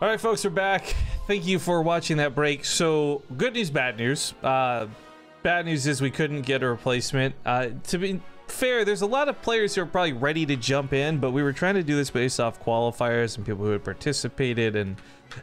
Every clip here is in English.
All right, folks, we're back. Thank you for watching that break. So, good news, bad news. Bad news is we couldn't get a replacement. To be fair, there's a lot of players who are probably ready to jump in, but we were trying to do this based off qualifiers and people who had participated. And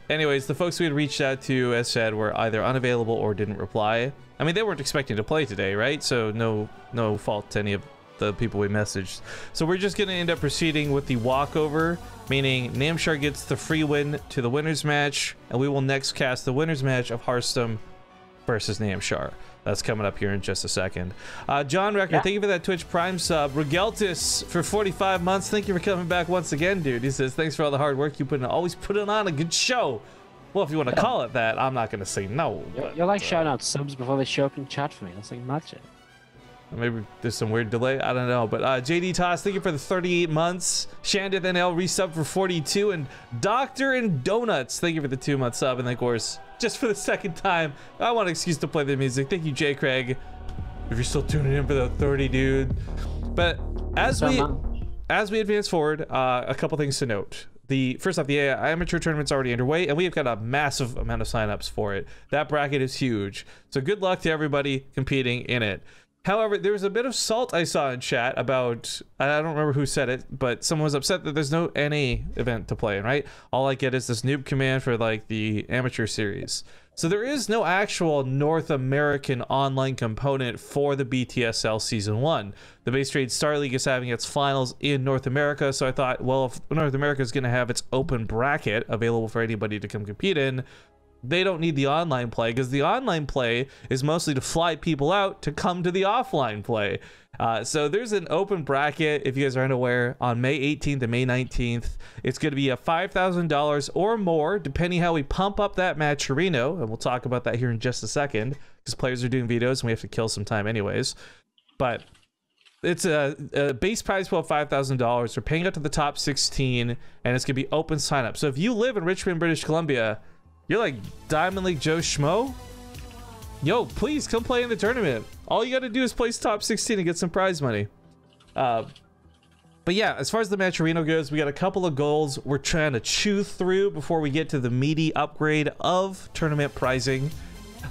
anyways, the folks we had reached out to, as said, were either unavailable or didn't reply. I mean, they weren't expecting to play today, right? So no fault to any of the people we messaged. So we're just going to end up proceeding with the walkover, meaning Namshar gets the free win to the winners match, and we will next cast the winners match of Harstem versus Namshar. That's coming up here in just a second. John Record, thank you for that Twitch Prime sub. Regeltis for 45 months. Thank you for coming back once again, dude. He says, thanks for all the hard work you put in. Always putting on a good show. Well, if you want to call it that, I'm not going to say no. You're like shouting out subs before they show up in chat for me. That's like magic. Maybe there's some weird delay. I don't know. But JD Toss, thank you for the 38 months. Shandith NL resub for 42. And Doctor and Donuts, thank you for the 2-month sub. And then, of course, just for the second time, I want an excuse to play the music. Thank you, J. Craig. If you're still tuning in for the 30, dude. But as we advance forward, a couple things to note. First off, the amateur tournament's already underway, and we have got a massive amount of signups for it. That bracket is huge. So good luck to everybody competing in it. However, there was a bit of salt I saw in chat about, I don't remember who said it, but someone was upset that there's no NA event to play in, right? All I get is this noob command for like the amateur series. So there is no actual North American online component for the BTSL Season 1. The Base Trade Star League is having its finals in North America, so I thought, well, if North America is going to have its open bracket available for anybody to come compete in, they don't need the online play, because the online play is mostly to fly people out to come to the offline play. So there's an open bracket, if you guys are unaware, on May 18th and May 19th. It's going to be a $5,000 or more, depending how we pump up that matcherino, and we'll talk about that here in just a second, because players are doing videos and we have to kill some time anyways. But it's a base prize pool of $5,000. We're paying up to the top 16, and it's going to be open sign up. So if you live in Richmond, British Columbia, you're like Diamond League Joe Schmo, yo, please come play in the tournament. All you got to do is place top 16 and get some prize money. But yeah, as far as the matcherino goes, we got a couple of goals we're trying to chew through before we get to the meaty upgrade of tournament pricing.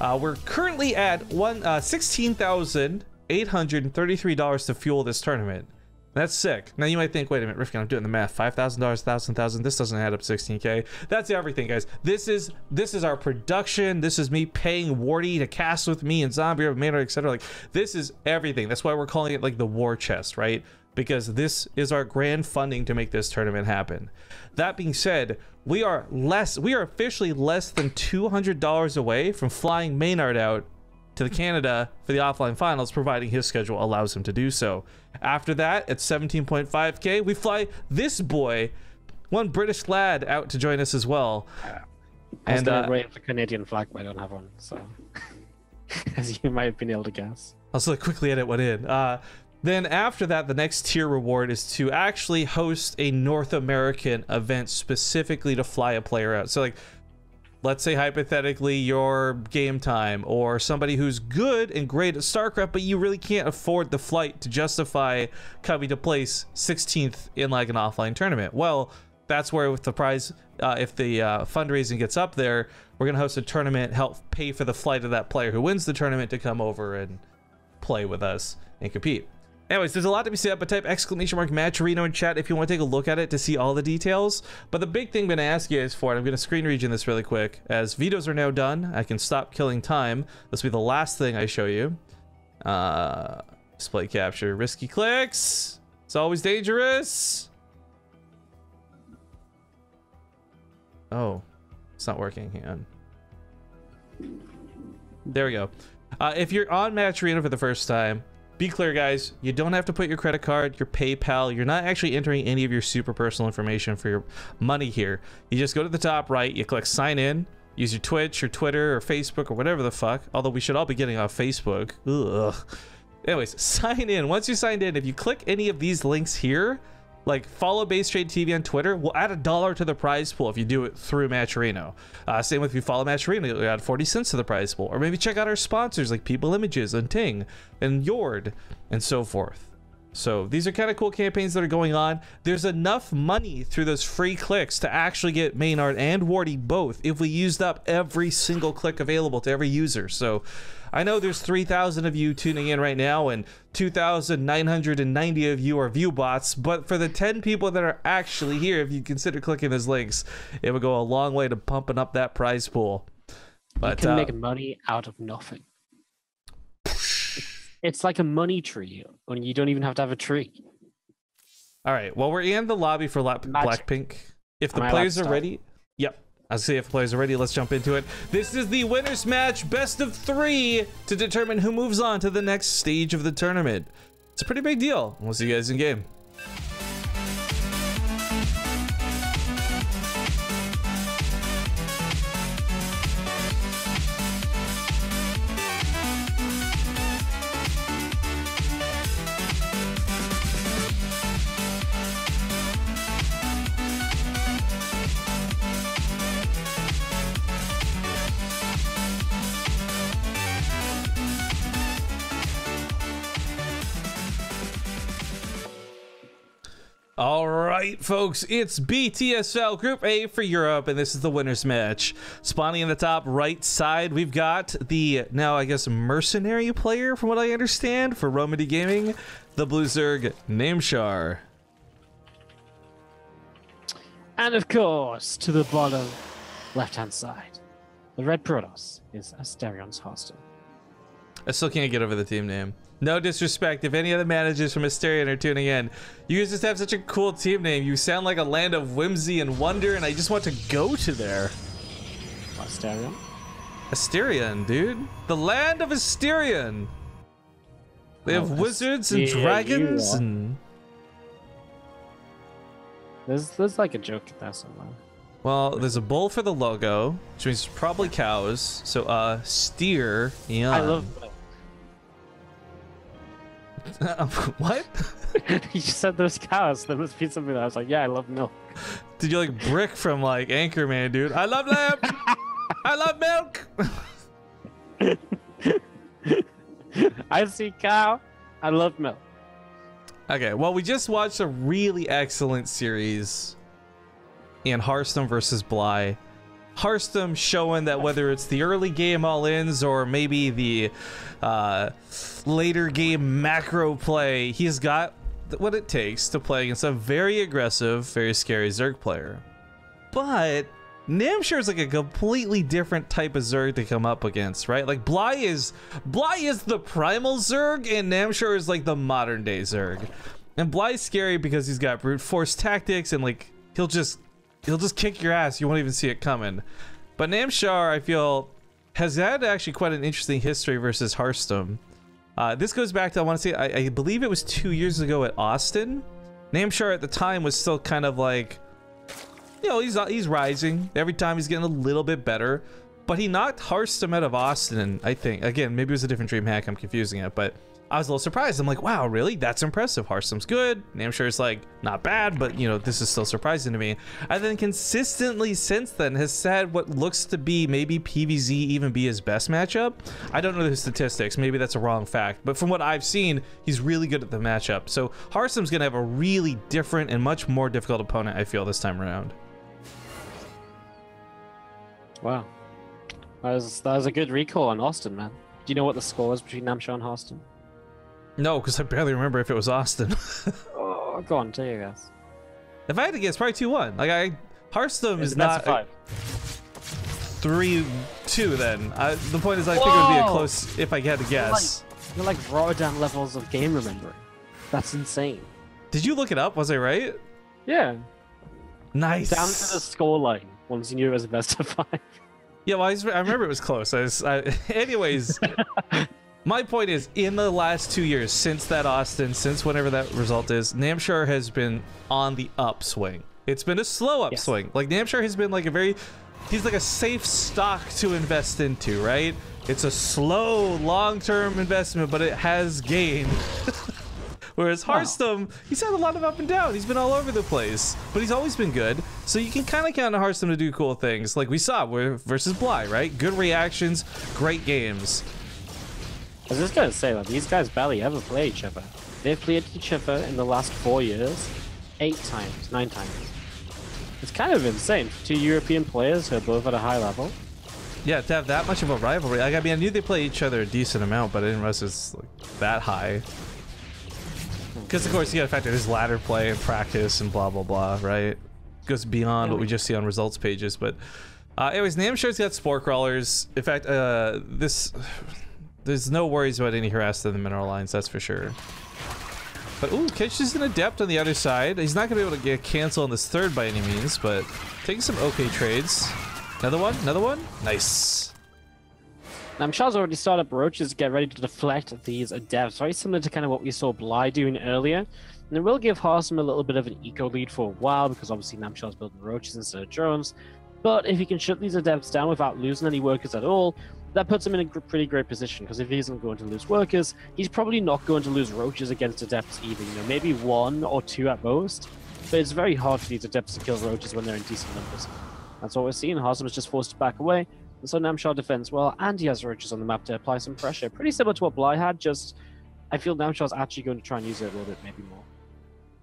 We're currently at $16,833 to fuel this tournament. That's sick. Now you might think, wait a minute, Rifkin, I'm doing the math. $5,000, 1,000. This doesn't add up to 16K. That's everything, guys. This is our production. This is me paying Wardy to cast with me and Zombie or Maynard, etc. Like, this is everything. That's why we're calling it like the war chest, right? Because this is our grand funding to make this tournament happen. That being said, we are officially less than $200 away from flying Maynard out to Canada for the offline finals, providing his schedule allows him to do so. After that, at 17.5K, we fly this boy, one British lad, out to join us as well. I was gonna rate the Canadian flag, but I don't have one, so as you might have been able to guess. I'll just quickly edit one in. Then after that, the next tier reward is to actually host a North American event specifically to fly a player out. So like, let's say hypothetically you're Game Time or somebody who's good and great at StarCraft, but you really can't afford the flight to justify coming to place 16th in like an offline tournament. Well, that's where with the prize, if the fundraising gets up there, we're going to host a tournament, help pay for the flight of that player who wins the tournament to come over and play with us and compete. Anyways, there's a lot to be said, but type !matcherino in chat if you want to take a look at it to see all the details. But the big thing I'm going to ask you guys for, and I'm going to screen region this really quick, as vetoes are now done, I can stop killing time. This will be the last thing I show you. Display capture, risky clicks. It's always dangerous. Oh, it's not working. Hang on. There we go. If you're on Matcherino for the first time, be clear, guys, you don't have to put your credit card, your PayPal. You're not actually entering any of your super personal information for your money here. You just go to the top right, you click sign in, use your Twitch or Twitter or Facebook or whatever the fuck, although we should all be getting off Facebook. Ugh. Anyways, sign in. Once you signed in, if you click any of these links here, like follow BaseTradeTV on Twitter, we'll add $1 to the prize pool if you do it through Matcherino. Same with if you follow Matcherino, you'll add 40 cents to the prize pool. Or maybe check out our sponsors like People Images and Ting and Yord and so forth. So these are kind of cool campaigns that are going on. There's enough money through those free clicks to actually get Maynard and Wardy both if we used up every single click available to every user. So I know there's 3,000 of you tuning in right now and 2,990 of you are view bots, but for the 10 people that are actually here, if you consider clicking those links, it would go a long way to pumping up that prize pool. But you can make money out of nothing. It's like a money tree, when you don't even have to have a tree. All right. Well, we're in the lobby for Blackpink. If the players are ready, yep. I'll see if the players are ready. Let's jump into it. This is the winners match, best of 3, to determine who moves on to the next stage of the tournament. It's a pretty big deal. We'll see you guys in game. All right, folks, it's BTSL Group A for Europe, and this is the winners match. Spawning in the top right side, we've got the, now I guess, mercenary player, from what I understand, for Romedy Gaming, the Blue Zerg, Namshar. And of course, to the bottom left-hand side, the red Protoss is Asterion's Harstem. I still can't get over the team name. No disrespect if any of the managers from Asterion are tuning in. You guys just have such a cool team name. You sound like a land of whimsy and wonder, and I just want to go to there. Asterion? Asterion, dude. The land of Asterion. They have wizards and dragons and... There's like a joke there somewhere. Well, there's a bull for the logo, which means probably cows. So, steer. Yeah. I love... What? You said there's cows. There must be something that I was like, yeah, I love milk. Did you like Brick from like Anchorman, dude? I love lamb. I love milk. I see cow. I love milk. Okay, well, we just watched a really excellent series in Harstem versus Bly. Harstem showing that whether it's the early game all-ins or maybe the later game macro play, he's got what it takes to play against a very aggressive, very scary Zerg player. But Namshar is like a completely different type of Zerg to come up against, right? Like Bly is the primal Zerg, and Namshar is like the modern day Zerg. And Bly's scary because he's got brute force tactics, and like he'll just kick your ass. You won't even see it coming. But Namshar, I feel, has had actually quite an interesting history versus Harstem. This goes back to, I want to say, I believe it was 2 years ago at Austin. Namshar at the time was still kind of like, you know, he's rising. Every time he's getting a little bit better. But he knocked Harstem out of Austin, I think. Again, maybe it was a different dream hack. I'm confusing it. But I was a little surprised. I'm like, wow, really? That's impressive. Harstem's good. Namshar's like, not bad, but, you know, this is still surprising to me. And then consistently since then has said what looks to be maybe PvZ even be his best matchup. I don't know the statistics. Maybe that's a wrong fact. But from what I've seen, he's really good at the matchup. So Harstem's going to have a really different and much more difficult opponent, I feel, this time around. Wow. That was a good recall on Austin, man. Do you know what the score was between Namshar and Harstem? No, because I barely remember if it was Austin. Oh, go on, tell you guys. If I had to guess, probably 2-1. Like, Harstem is not 3-2 then. The point is, I think it would be a close if I had to guess. You're like Rotterdam levels of game remembering. That's insane. Did you look it up? Was I right? Yeah. Nice. Down to the score line once you knew it was a best of 5. Yeah, well, I remember it was close. Anyways, my point is, in the last 2 years, since that Austin, since whenever that result is, Namshar has been on the upswing. It's been a slow upswing. Yes. Like, Namshar has been like he's like a safe stock to invest into, right? It's a slow, long-term investment, but it has gained. Whereas Harstem, he's had a lot of up and down. He's been all over the place, but he's always been good. So you can kind of count on Harstem to do cool things, like we saw versus Bly, right? Good reactions, great games. I was just gonna say that these guys barely ever play each other. They've played each other in the last 4 years 8 times, 9 times. It's kind of insane for 2 European players who are both at a high level. Yeah, to have that much of a rivalry. Like, I mean, I knew they play each other a decent amount, but I didn't realize it's like that high. Because of course you gotta factor this ladder play and practice and blah blah blah, right? Goes beyond what we just see on results pages. But anyways, Namshar's got spore crawlers. In fact, there's no worries about any harass in the mineral lines, that's for sure. But ooh, Kitch is an adept on the other side. He's not gonna be able to get cancel on this third by any means, but taking some okay trades. Another one, another one. Nice. Namshar's already started up roaches to get ready to deflect these adepts, very similar to kind of what we saw Bly doing earlier. And it will give Harstem a little bit of an eco lead for a while, because obviously Namshar's building roaches instead of drones. But if he can shut these adepts down without losing any workers at all, that puts him in a pretty great position, because if he isn't going to lose workers, he's probably not going to lose roaches against adepts either. You know, maybe 1 or 2 at most, but it's very hard for these adepts to kill roaches when they're in decent numbers. That's what we're seeing. Harstem is just forced to back away. And so Namshar defends well, and he has roaches on the map to apply some pressure. Pretty similar to what Bly had, just I feel Namshar's actually going to try and use it a little bit, maybe more.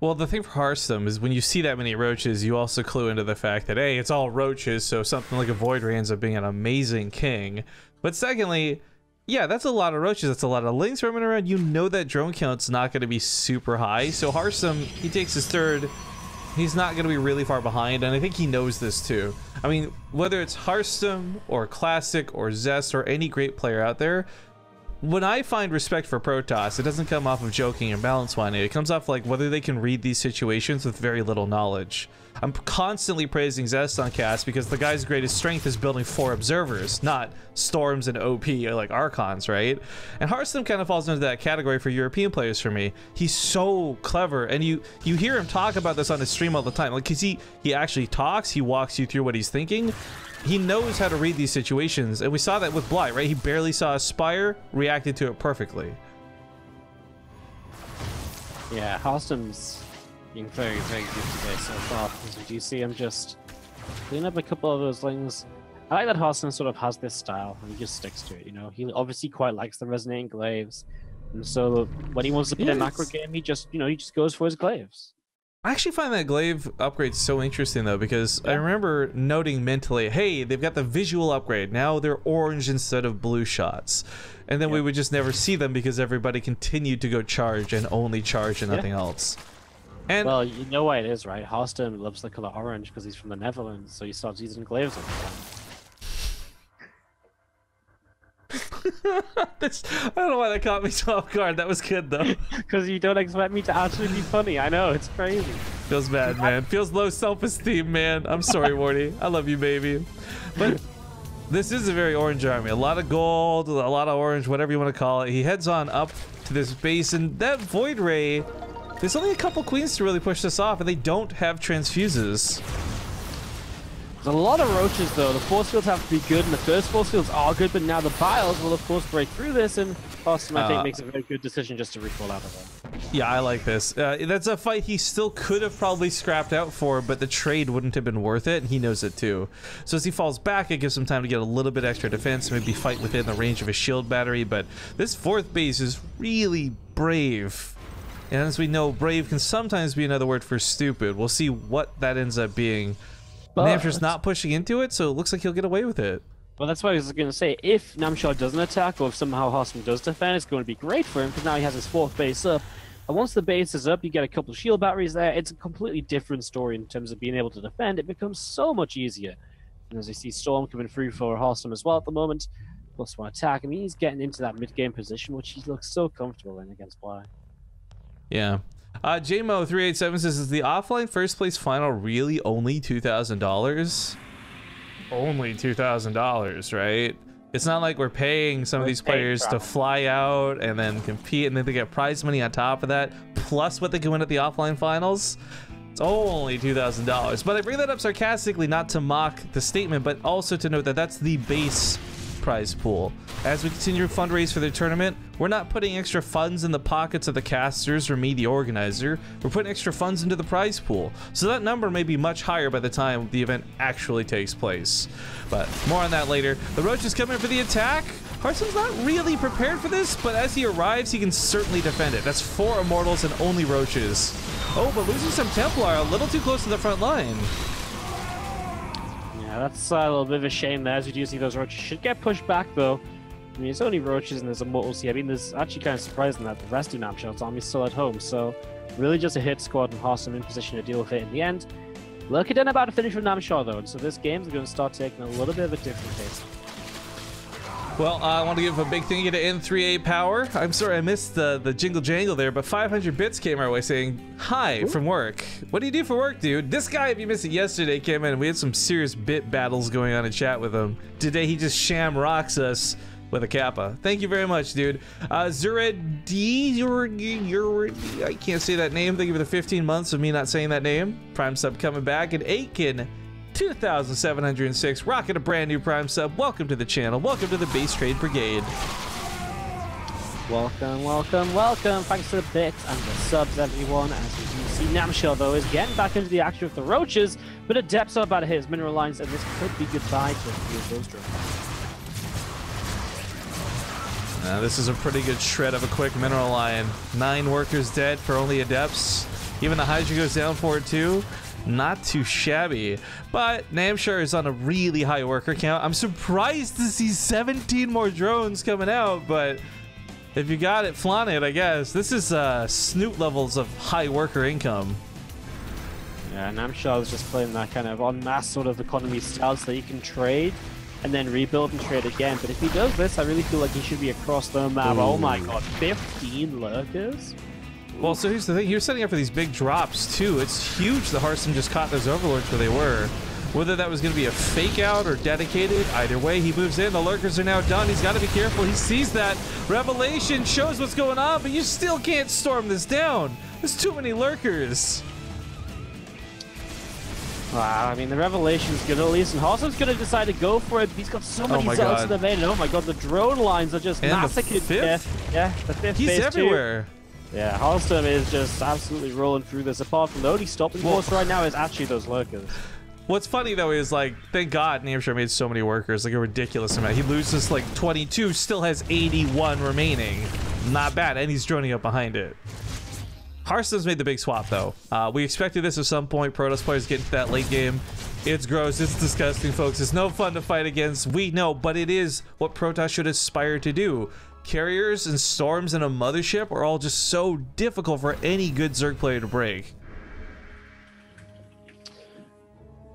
Well, the thing for Harstem is when you see that many roaches, you also clue into the fact that, hey, it's all roaches, so something like a Void Ray ends up being an amazing king. But secondly, yeah, that's a lot of roaches. That's a lot of lings roaming around. You know that drone count's not going to be super high. So Harstem, he takes his third. He's not going to be really far behind, and I think he knows this too. I mean, whether it's Harstem or Classic or Zest or any great player out there, when I find respect for Protoss, it doesn't come off of joking and balance whining. It comes off like whether they can read these situations with very little knowledge. I'm constantly praising Zest on cast because the guy's greatest strength is building 4 observers, not storms and OP or like Archons, right? And Harstem kind of falls into that category for European players for me. He's so clever, and you hear him talk about this on his stream all the time. Like, 'cause he actually talks, he walks you through what he's thinking. He knows how to read these situations, and we saw that with Bly, right? He barely saw a Spire, reacted to it perfectly. Yeah, Harstem's being very, very good today so far, because we do see him just clean up a couple of those lings. I like that Harstem sort of has this style, and he just sticks to it, you know? He obviously quite likes the resonating glaives, and so when he wants to play a macro game, he just, you know, he just goes for his glaives. I actually find that glaive upgrade so interesting though, because I remember noting mentally, hey, they've got the visual upgrade. Now they're orange instead of blue shots. And then we would just never see them because everybody continued to go charge and only charge and nothing else. And well, you know why it is, right? Harstem loves the color orange because he's from the Netherlands, so he starts using glaives all the time. I don't know why that caught me so off guard. That was good though. Because you don't expect me to actually be funny. I know, it's crazy. Feels bad, man. Feels low self-esteem, man. I'm sorry, Wardy. I love you, baby. But this is a very orange army. A lot of gold, a lot of orange, whatever you want to call it. He heads on up to this base, and that Void Ray, there's only a couple queens to really push this off, and they don't have transfuses. There's a lot of roaches though. The force fields have to be good, and the first force fields are good, but now the biles will of course break through this, and Harstem I think makes a very good decision just to recall out of it. Yeah, I like this. That's a fight he still could have probably scrapped out for, but the trade wouldn't have been worth it, and he knows it too. So as he falls back, it gives him time to get a little bit extra defense, maybe fight within the range of a shield battery, but this 4th base is really brave. And as we know, brave can sometimes be another word for stupid. We'll see what that ends up being. But Namshar's not pushing into it, so it looks like he'll get away with it. Well, that's what I was going to say. If Namshar doesn't attack, or if somehow Harstem does defend, it's going to be great for him, because now he has his 4th base up. And once the base is up, you get a couple of shield batteries there. It's a completely different story in terms of being able to defend. It becomes so much easier. And as you see Storm coming through for Harstem as well at the moment, +1 attack. I mean, he's getting into that mid-game position, which he looks so comfortable in against Bly. Yeah. JMO387 says, is the offline first place final really only $2,000? Only $2,000, right? It's not like we're paying some of these players to fly out and then compete, and then they get prize money on top of that, plus what they can win at the offline finals. It's only $2,000. But I bring that up sarcastically, not to mock the statement, but also to note that that's the base prize pool. As we continue to fundraise for the tournament, we're not putting extra funds in the pockets of the casters or me, the organizer. We're putting extra funds into the prize pool. So that number may be much higher by the time the event actually takes place. But more on that later. The Roach is coming for the attack. Harstem's not really prepared for this, but as he arrives, he can certainly defend it. That's 4 Immortals and only Roaches. Oh, but losing some Templar, a little too close to the front line. Yeah, that's a little bit of a shame there, as we do see those Roaches should get pushed back, though. I mean, it's only Roaches and there's Immortals here. I mean, there's actually kind of surprising that the rest of Namshar's army is still at home, so really just a hit squad and Harstem in position to deal with it in the end. Looking at about to finish with Namshar, though, and so this game's going to start taking a little bit of a different pace. Well, I want to give a big thank you to N38 Power. I'm sorry I missed the jingle jangle there, but 500 bits came our way saying, hi, from work. What do you do for work, dude? This guy, if you missed it yesterday, came in and we had some serious bit battles going on in chat with him. Today, he just sham rocks us with a Kappa. Thank you very much, dude. Zured D, I can't say that name. Thank you for the 15 months of me not saying that name. Prime sub coming back. And Aiken 2706 rocking a brand new Prime sub. Welcome to the channel. Welcome to the Base Trade Brigade. Welcome, welcome, welcome. Thanks for the bits and the subs, everyone. As you can see, Namshar, though, is getting back into the action with the Roaches, but Adepts are about to hit his mineral lines, and this could be goodbye to a few of those drones. This is a pretty good shred of a quick mineral line. 9 workers dead for only Adepts. Even the Hydra goes down for it too. Not too shabby. But Namshar is on a really high worker count. I'm surprised to see 17 more drones coming out, but if you got it, flaunt it, I guess. This is Snoot levels of high worker income. Yeah, Namshar is just playing that kind of en masse sort of economy style so that you can trade and then rebuild and trade again. But if he does this, I really feel like he should be across the map. Ooh. Oh my god, 15 lurkers? Well, so here's the thing. He was setting up for these big drops, too. It's huge that Harstem just caught those Overlords where they were. Whether that was going to be a fake out or dedicated, either way, he moves in. The lurkers are now done. He's got to be careful. He sees that. Revelation shows what's going on, but you still can't storm this down. There's too many lurkers. Wow, I mean, the Revelation's good at least, and Harstem's going to decide to go for it. He's got so many cells in the main, and oh my god, the drone lines are just massacred. Yeah, the fifth He's everywhere. Yeah, Harstem is just absolutely rolling through this. Apart from the only stopping force right now is actually those lurkers. What's funny though is, like, thank God Namshar made so many workers, like a ridiculous amount. He loses like 22, still has 81 remaining. Not bad, and he's droning up behind it. Harstem's made the big swap though. We expected this at some point. Protoss players get into that late game. It's gross, it's disgusting, folks. It's no fun to fight against. We know, but it is what Protoss should aspire to do. Carriers and storms and a mothership are all just so difficult for any good Zerg player to break.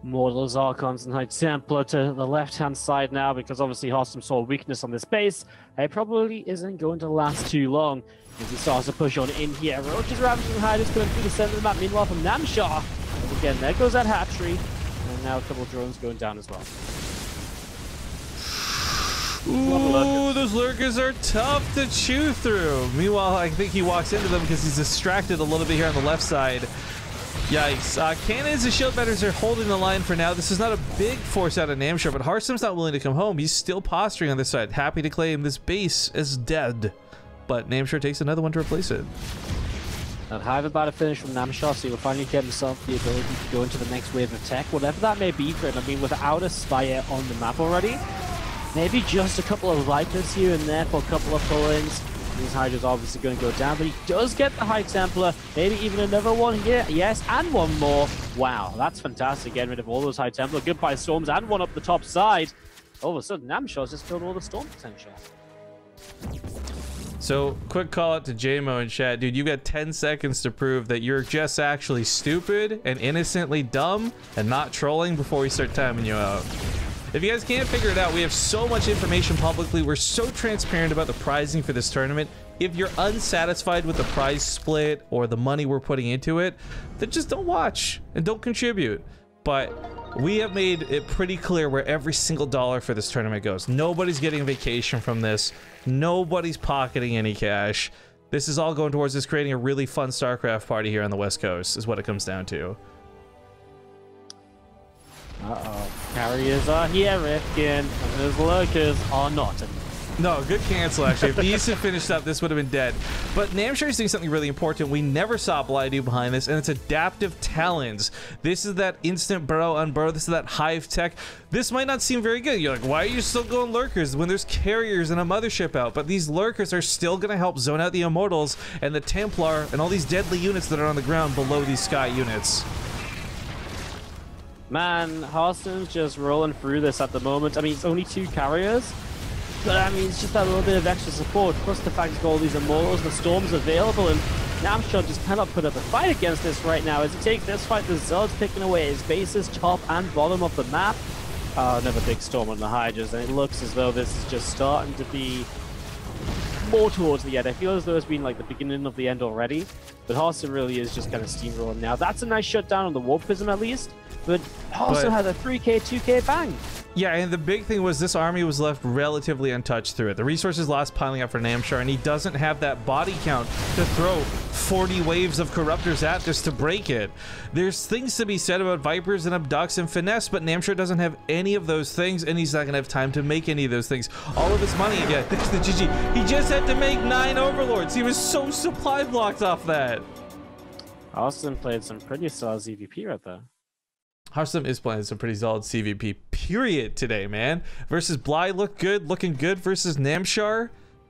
Mortals, Archons, and High Templar to the left-hand side now, because obviously Harstem saw weakness on this base. It probably isn't going to last too long as he starts to push on in here. Roaches, Ravagers, and Hydras coming through the center of the map. Meanwhile, from Namshar, and again, there goes that hatchery, and now a couple of drones going down as well. Ooh, those lurkers are tough to chew through. Meanwhile, I think he walks into them because he's distracted a little bit here on the left side. Yikes. Cannons and shield betters are holding the line for now. This is not a big force out of Namshar, but Harstem's not willing to come home. He's still posturing on this side, happy to claim this base as dead. But Namshar takes another one to replace it. That hive about to finish from Namshar, so he'll finally get himself the ability to go into the next wave of tech, whatever that may be for him. I mean, without a Spire on the map already, maybe just a couple of Vipers here and there for a couple of pull-ins. These Hydras are obviously going to go down, but he does get the High Templar. Maybe even another one here. Yes, and one more. Wow, that's fantastic. Getting rid of all those High Templar. Goodbye Storms, and one up the top side. All of a sudden, Namshar's just killed all the Storm potential. So, quick call out to JMO in chat. Dude, you got 10 seconds to prove that you're just actually stupid and innocently dumb and not trolling before we start timing you out. If you guys can't figure it out, we have so much information publicly. We're so transparent about the pricing for this tournament. If you're unsatisfied with the prize split or the money we're putting into it, then just don't watch and don't contribute. But we have made it pretty clear where every single dollar for this tournament goes. Nobody's getting a vacation from this. Nobody's pocketing any cash. This is all going towards just creating a really fun StarCraft party here on the West Coast, is what it comes down to. Uh-oh. Carriers are here, Rifkin, and those lurkers are not. No, good cancel, actually. If these had finished up, this would have been dead. But Namshar is doing something really important we never saw Bly do behind this, and it's adaptive talons. This is that instant burrow, unburrow. This is that hive tech. This might not seem very good. You're like, why are you still going lurkers when there's carriers and a mothership out? But these lurkers are still going to help zone out the immortals and the Templar and all these deadly units that are on the ground below these sky units. Man, Harstem's just rolling through this at the moment. I mean, it's only 2 carriers. But I mean, it's just that little bit of extra support, plus the fact he's got all these immortals, the storms available, and Namshar just cannot put up a fight against this right now. As he takes this fight, the Zealot's picking away his bases, top and bottom of the map. Another big storm on the Hydras, and it looks as though this is just starting to be more towards the end. I feel as though it's been like the beginning of the end already, but Harstem really is just kind of steamrolling now. That's a nice shutdown on the Warp Prism at least, but Harstem has a 3k, 2k bang. Yeah, and the big thing was this army was left relatively untouched through it. The resources lost piling up for Namshar, and he doesn't have that body count to throw 40 waves of Corruptors at this to break it. There's things to be said about Vipers and Abducts and Finesse, but Namshar doesn't have any of those things, and he's not going to have time to make any of those things. All of his money again. There's the GG. He just had to make 9 Overlords. He was so supply blocked off that. Harstem played some pretty solid ZVP right there. Harstem is playing some pretty solid CVP, period, today, man. Versus Bly looked good, looking good versus Namshar.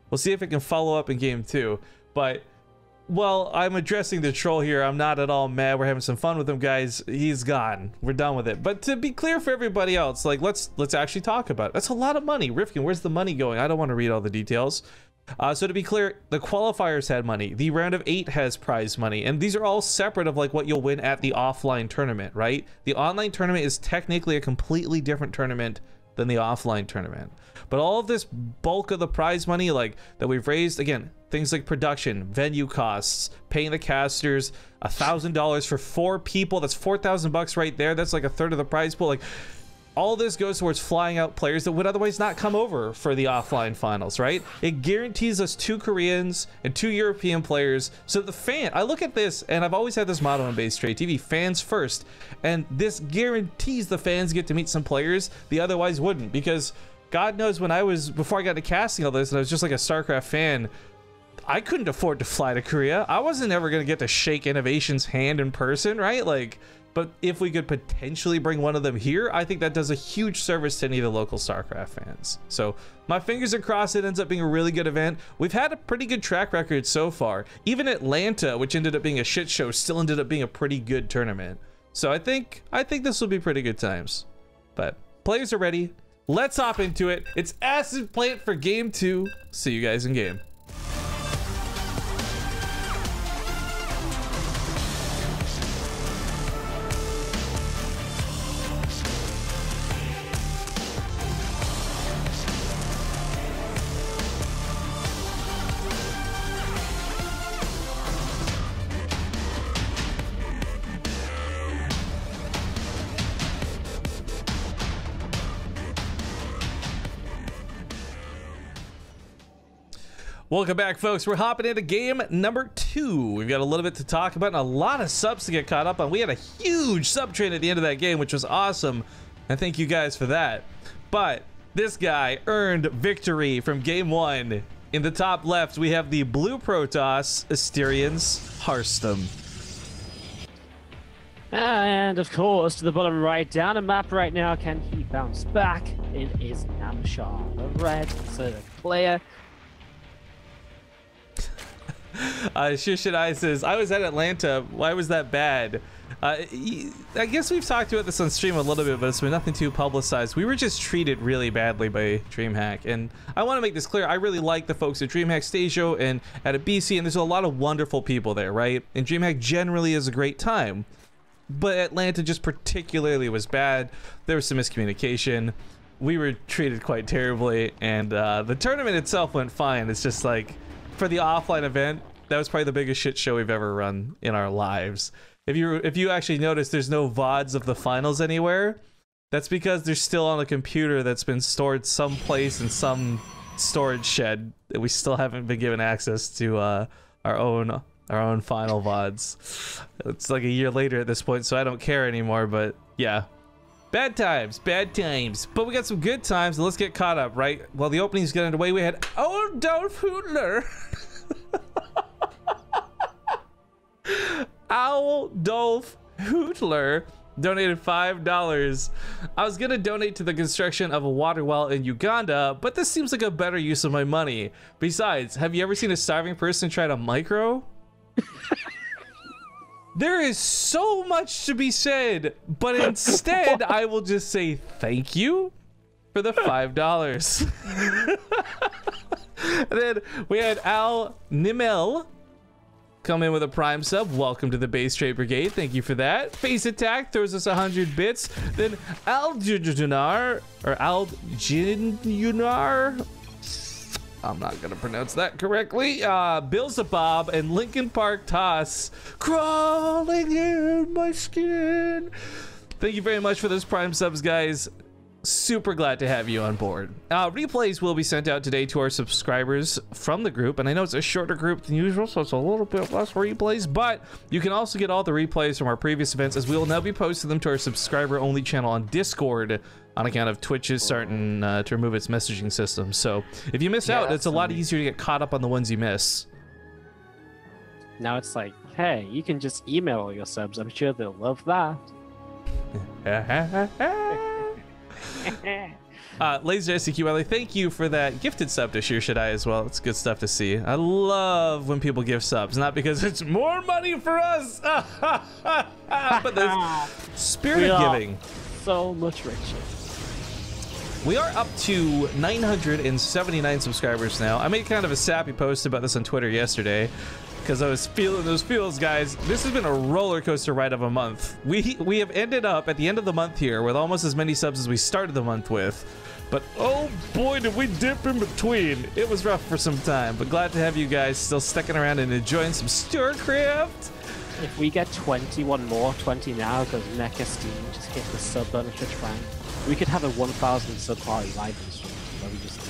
We'll see if it can follow up in game 2. But, well, I'm addressing the troll here. I'm not at all mad. We're having some fun with him, guys. He's gone. We're done with it. But to be clear for everybody else, like, let's actually talk about it. That's a lot of money. Rifkin, where's the money going? I don't want to read all the details. So to be clear, the qualifiers had money, the round of 8 has prize money, and these are all separate of like what you'll win at the offline tournament, right? The online tournament is technically a completely different tournament than the offline tournament. But all of this bulk of the prize money like that we've raised, again, things like production, venue costs, paying the casters, $1,000 for 4 people, that's $4,000 right there. That's like a third of the prize pool. Like, all this goes towards flying out players that would otherwise not come over for the offline finals, right? It guarantees us 2 Koreans and 2 European players. So the fan, I look at this, and I've always had this motto on BaseTradeTV, fans first. And this guarantees the fans get to meet some players they otherwise wouldn't. Because God knows before I got into casting all this, and I was just like a StarCraft fan, I couldn't afford to fly to Korea. I wasn't ever going to get to shake Innovation's hand in person, right? Like, but if we could potentially bring one of them here, I think that does a huge service to any of the local StarCraft fans. So my fingers are crossed it ends up being a really good event. We've had a pretty good track record so far. Even Atlanta, which ended up being a shit show, still ended up being a pretty good tournament. So I think this will be pretty good times. But players are ready. Let's hop into it. It's Acid Plant for game 2. See you guys in game. Welcome back, folks. We're hopping into game number 2. We've got a little bit to talk about and a lot of subs to get caught up on. We had a huge sub train at the end of that game, which was awesome. And thank you guys for that. But this guy earned victory from game 1. In the top left, we have the blue Protoss, Asterians, Harstem. And of course, to the bottom right, down a map right now, can he bounce back? It is Namshar, the red player. Shishadai says, I was at Atlanta. Why was that bad? I guess we've talked about this on stream a little bit, but it's been nothing too publicized. We were just treated really badly by DreamHack, and I want to make this clear. I really like the folks at DreamHack Stage and at a BC, and there's a lot of wonderful people there, right? And DreamHack generally is a great time, but Atlanta just particularly was bad. There was some miscommunication. We were treated quite terribly, and the tournament itself went fine. It's just like, for the offline event, that was probably the biggest shit show we've ever run in our lives. If you actually notice, there's no VODs of the finals anywhere. That's because they're still on a computer that's been stored someplace in some storage shed that we still haven't been given access to our own final VODs. It's like a year later at this point, so I don't care anymore. But yeah, Bad times, bad times. But we got some good times. Let's get caught up, right? While the opening's getting underway, we had old Dolph Hootler. Owl Dolph Hootler donated $5. I was gonna donate to the construction of a water well in Uganda, but this seems like a better use of my money. Besides, have you ever seen a starving person try to micro? There is so much to be said, but instead I will just say thank you for the $5. And then we had Al Nimel come in with a prime sub. Welcome to the Base Trade Brigade. Thank you for that. Face Attack throws us 100 bits. Then Aljunar, or Aljinar, I'm not gonna pronounce that correctly. Billzabob and Lincoln Park Toss, crawling in my skin. Thank you very much for those prime subs, guys. Super glad to have you on board. Replays will be sent out today to our subscribers from the group, and I know it's a shorter group than usual, so it's a little bit less replays, but you can also get all the replays from our previous events, as we will now be posting them to our subscriber-only channel on Discord on account of Twitch is starting to remove its messaging system. So if you miss out, it's a lot easier to get caught up on the ones you miss. Now it's like, hey, you can just email all your subs. I'm sure they'll love that. Laser SCQLA, thank you for that gifted sub to Shir Shaddai as well. It's good stuff to see. I love when people give subs, not because it's more money for us, but the spirit of giving. So much richer. We are up to 979 subscribers now. I made kind of a sappy post about this on Twitter yesterday because I was feeling those feels, guys. This has been a roller coaster ride of a month. We have ended up at the end of the month here with almost as many subs as we started the month with. But oh boy, did we dip in between. It was rough for some time, but glad to have you guys still sticking around and enjoying some StarCraft. If we get 21 more, 20 now, because Mecha Steam just hit the sub button Twitch Prime, we could have a 1,000 sub party live in stream. Where we just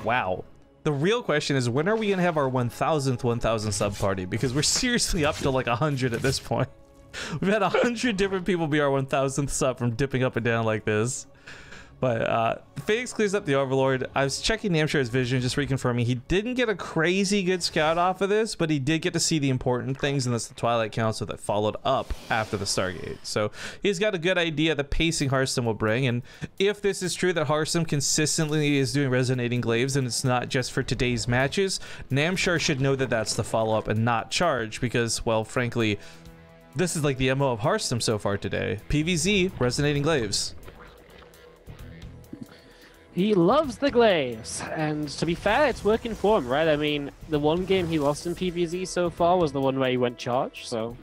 wow. The real question is, when are we gonna have our 1,000th 1,000 sub party? Because we're seriously up to like 100 at this point. We've had 100 different people be our 1,000th sub from dipping up and down like this. But Phoenix clears up the Overlord. I was checking Namshar's vision, just reconfirming he didn't get a crazy good scout off of this, but he did get to see the important things, and that's the Twilight Council that followed up after the Stargate. So he's got a good idea the pacing Harstem will bring, and if this is true that Harstem consistently is doing resonating glaives and it's not just for today's matches, Namshar should know that that's the follow-up and not charge, because, well, frankly, this is like the MO of Harstem so far today. PvZ, resonating glaives. He loves the glaives, and to be fair, it's working for him, right? I mean, the one game he lost in PvZ so far was the one where he went charge, so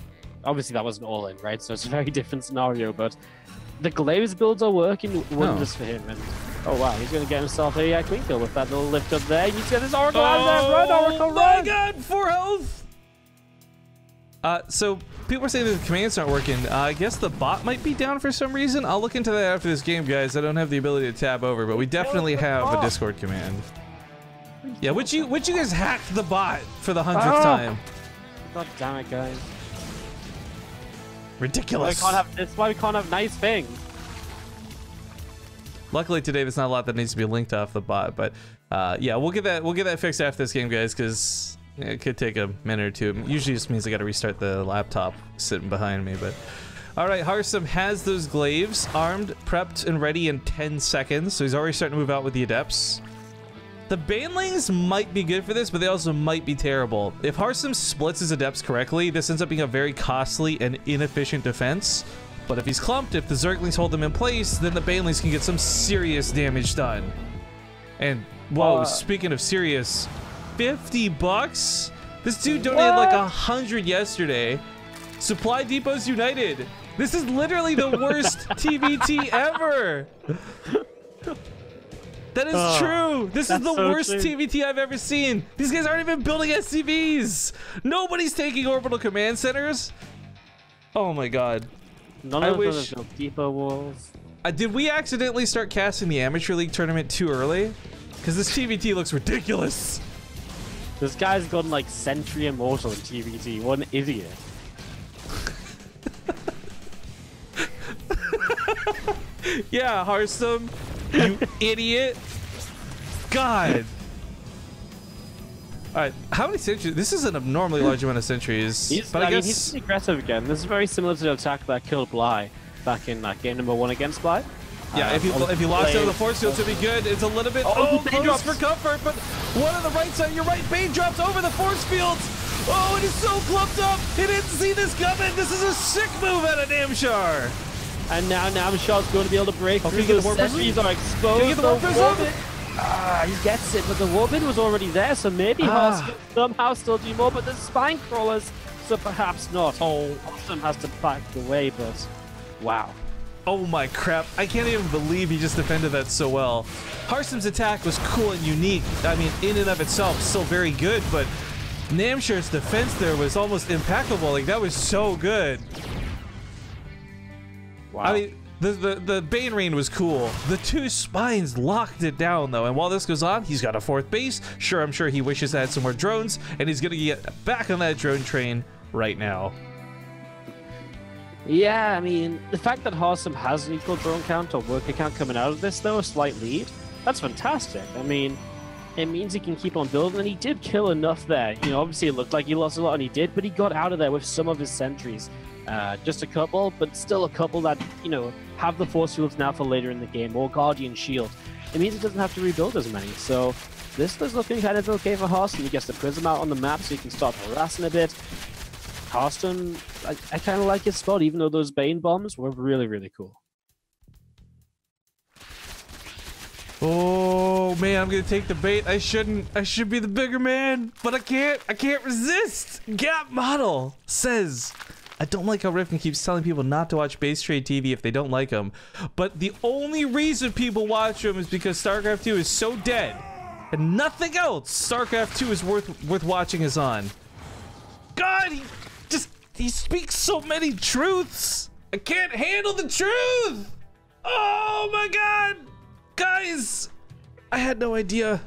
obviously that wasn't all in, right? So it's a very different scenario, but the glaives builds are working wonders for him, and oh wow, he's going to get himself a clean kill with that little lift up there. You see this Oracle out there, run, Oracle, run! Oh my god, 4 health! So people are saying that the commands aren't working. I guess the bot might be down for some reason. I'll look into that after this game, guys. I don't have the ability to tab over, but we definitely have a Discord command. Yeah, would you guys hack the bot for the 100th time? God damn it, guys. Ridiculous. That's why we can't have nice things. Luckily today there's not a lot that needs to be linked off the bot, but yeah, we'll get that fixed after this game, guys, because it could take a minute or two. It usually just means I got to restart the laptop sitting behind me, but all right, Harstem has those glaives armed, prepped, and ready in 10 seconds, so he's already starting to move out with the adepts. The banelings might be good for this, but they also might be terrible. If Harstem splits his adepts correctly, this ends up being a very costly and inefficient defense. But if he's clumped, if the Zerglings hold them in place, then the banelings can get some serious damage done. And whoa, speaking of serious, 50 bucks? This dude donated like 100 yesterday. Supply Depots United. This is literally the worst TVT ever. That is true. This is the worst TVT I've ever seen. These guys aren't even building SCVs. Nobody's taking orbital command centers. Oh my god. None of them have built depot walls. Did we accidentally start casting the Amateur League tournament too early? Because this TVT looks ridiculous. This guy's gone like Sentry Immortal in TVT. What an idiot. Yeah, Harstem, you idiot. God. All right, how many centuries? This is an abnormally large amount of centuries. I mean, he's aggressive again. This is very similar to the attack that killed Bly back in game number 1 against Bly. Yeah, if you lost out of the force field, to be good. It's a little bit close for comfort, but one on the right side, your right Bane drops over the force field. Oh, it is so clumped up. He didn't see this coming. This is a sick move out of Namshar. And now Namshar's going to be able to break through. The sentries are exposed. Can you get the warp prism? He gets it, but the Warbin was already there, so maybe Harstem somehow still do more, but there's spine crawlers, so perhaps not. Oh, Harstem has to back away, but wow. Oh my crap, I can't even believe he just defended that so well. Harstem's attack was cool and unique. I mean, in and of itself, still very good, but Namshar's defense there was almost impeccable. Like, that was so good. Wow. I mean, the Bane Rain was cool. The two spines locked it down, though, and while this goes on, he's got a 4th base. Sure, I'm sure he wishes to add some more drones, and he's gonna get back on that drone train right now. Yeah, I mean, the fact that Harstem has an equal drone count or worker count coming out of this, though, a slight lead, that's fantastic. I mean, it means he can keep on building, and he did kill enough there. You know, obviously it looked like he lost a lot, and he did, but he got out of there with some of his sentries. Just a couple, but still a couple that, you know, have the force fields now for later in the game, or Guardian Shield. It means he doesn't have to rebuild as many, so this is looking kind of okay for Harstem. He gets the Prism out on the map so he can start harassing a bit. Harstem, I kind of like his spot, even though those Bane bombs were really, really cool. Oh man, I'm gonna take the bait. I should be the bigger man, but I can't resist. Gap Model says, I don't like how Rifkin keeps telling people not to watch BaseTradeTV if they don't like him, but the only reason people watch him is because StarCraft 2 is so dead, and nothing else StarCraft 2 is worth watching is on. God, he speaks so many truths. I can't handle the truth. Oh my God, guys, I had no idea.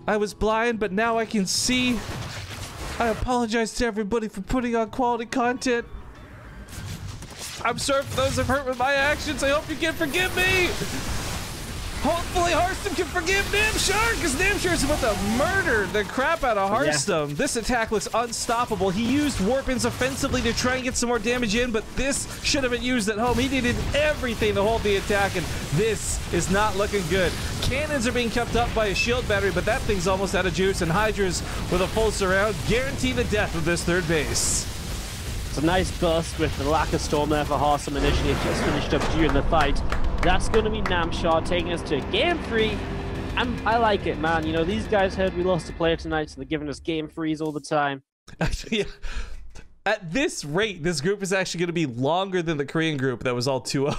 I was blind, but now I can see. I apologize to everybody for putting on quality content. I'm sorry for those I've hurt with my actions. I hope you can forgive me. Hopefully Harstem can forgive Namshar, because Namshar is about to murder the crap out of Harstem. Yeah. This attack looks unstoppable. He used Warpins offensively to try and get some more damage in, but this should have been used at home. He needed everything to hold the attack, and this is not looking good. Cannons are being kept up by a shield battery, but that thing's almost out of juice, and Hydras with a full surround guarantee the death of this 3rd base. It's a nice burst with the lack of storm there for Harstem initially. It just finished up during the fight. That's going to be Namshar taking us to game 3. I like it, man. You know, these guys heard we lost a player tonight, so they're giving us game 3s all the time. Actually, yeah. At this rate, this group is actually going to be longer than the Korean group that was all 2-0.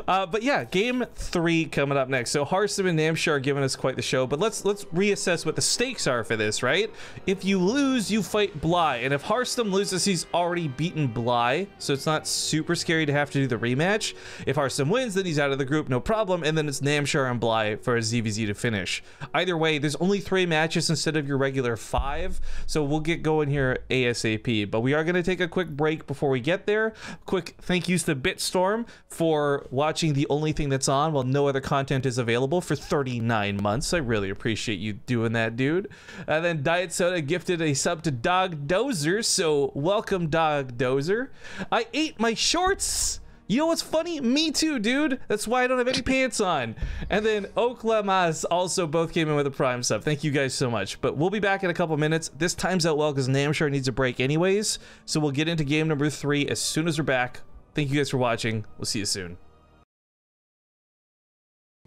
But yeah, game 3 coming up next. So Harstem and Namshar are giving us quite the show, but let's reassess what the stakes are for this, right? If you lose, you fight Bly, and if Harstem loses, he's already beaten Bly, so it's not super scary to have to do the rematch. If Harstem wins, then he's out of the group, no problem, and then it's Namshar and Bly for a ZVZ to finish. Either way, there's only 3 matches instead of your regular 5, so we'll get going here ASAP, but we are going to take a quick break before we get there. Quick thank yous to Bitstorm for watching the only thing that's on while no other content is available for 39 months. I really appreciate you doing that, dude. And then Diet Soda gifted a sub to Dog Dozer, so welcome, Dog Dozer. I ate my shorts. You know what's funny? Me too, dude. That's why I don't have any pants on. And then Oklamas also both came in with a Prime sub. Thank you guys so much. But we'll be back in a couple minutes. This times out well because Namshar needs a break anyways, so we'll get into game number 3 as soon as we're back. Thank you guys for watching. We'll see you soon.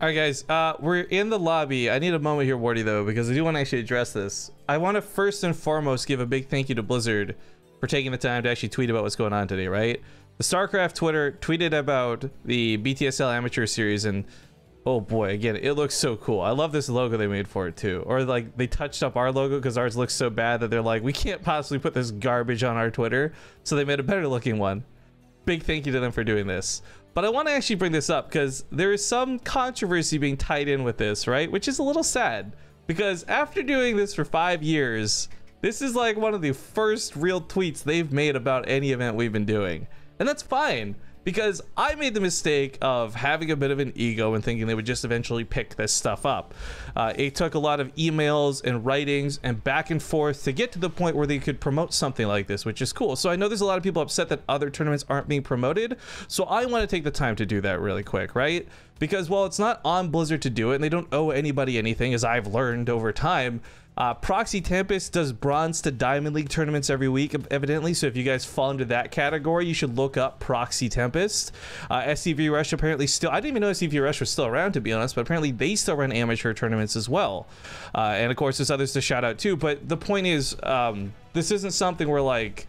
Alright guys, we're in the lobby. I need a moment here, Wardy, though, because I do want to actually address this. I want to first and foremost give a big thank you to Blizzard for taking the time to actually tweet about what's going on today, right? The StarCraft Twitter tweeted about the BTSL Amateur Series, and oh boy, again, it looks so cool. I love this logo they made for it too. Or like they touched up our logo because ours looks so bad that they're like, we can't possibly put this garbage on our Twitter, so they made a better looking one. Big thank you to them for doing this. But I want to actually bring this up because there is some controversy being tied in with this, right? Which is a little sad because after doing this for 5 years, this is like one of the first real tweets they've made about any event we've been doing. And that's fine. because I made the mistake of having a bit of an ego and thinking they would just eventually pick this stuff up. It took a lot of emails and writings and back and forth to get to the point where they could promote something like this, which is cool. So I know there's a lot of people upset that other tournaments aren't being promoted. So I want to take the time to do that really quick, right? Because while it's not on Blizzard to do it, and they don't owe anybody anything, as I've learned over time, Proxy Tempest does bronze to diamond league tournaments every week, evidently. So if you guys fall into that category, you should look up Proxy Tempest. SCV Rush apparently still, I didn't even know SCV Rush was still around, to be honest, but apparently they still run amateur tournaments as well. And of course, there's others to shout out too. But the point is, this isn't something where like,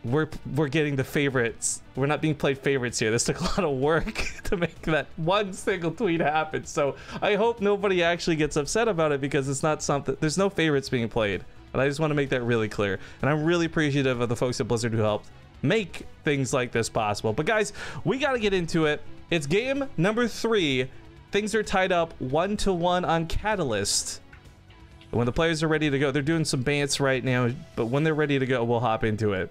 we're getting the favorites. We're not being played favorites here. This took a lot of work to make that one single tweet happen. So I hope nobody actually gets upset about it, because it's not something, there's no favorites being played. And I just want to make that really clear. And I'm really appreciative of the folks at Blizzard who helped make things like this possible. But guys, we got to get into it. It's game number 3. Things are tied up 1-1 on Catalyst. When the players are ready to go, they're doing some bants right now, but when they're ready to go, we'll hop into it.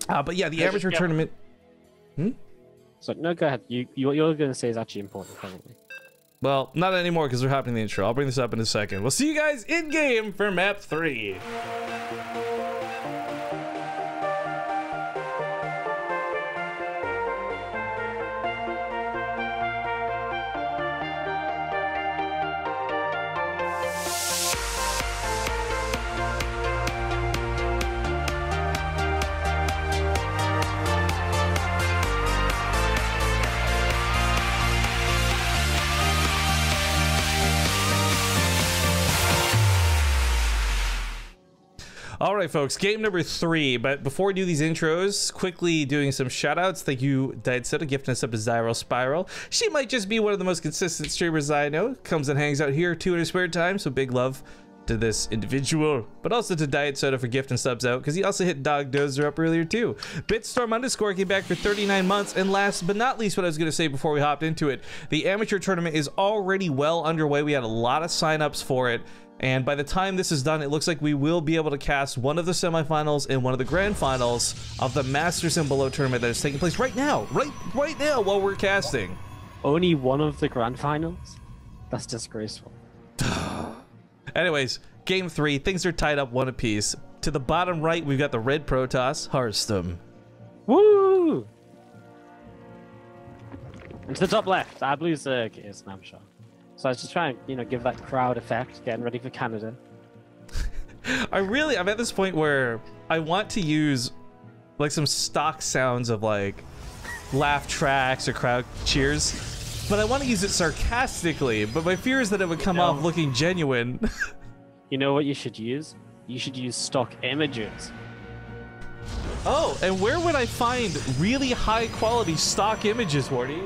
But yeah, the amateur tournament. So no, go ahead. What you're going to say is actually important, probably. Well, not anymore because we're hopping the intro. I'll bring this up in a second. We'll see you guys in game for map 3. All right, folks, game number 3. But before we do these intros, quickly doing some shout outs. Thank you, Diet Soda, gifting us up a Zyro Spiral. She might just be one of the most consistent streamers I know. Comes and hangs out here too in her spare time. So big love to this individual, but also to Diet Soda for gifting subs out, because he also hit Dog Dozer up earlier too. Bitstorm _ came back for 39 months. And last but not least, what I was going to say before we hopped into it, the amateur tournament is already well underway. We had a lot of signups for it. And by the time this is done, it looks like we will be able to cast one of the semifinals and one of the grand finals of the Masters and Below tournament that is taking place right now, right now while we're casting. Only one of the grand finals? That's disgraceful. Anyways, game 3, things are tied up 1 apiece. To the bottom right, we've got the red Protoss, Harstem. Woo! And to the top left, our blue Zerg is Namshar. So I was just trying to, you know, give that crowd effect, getting ready for Canada. I'm at this point where I want to use like some stock sounds of like laugh tracks or crowd cheers, but I want to use it sarcastically, but my fear is that it would come off looking genuine. You know what you should use? You should use stock images. Oh, and where would I find really high quality stock images, Wardy?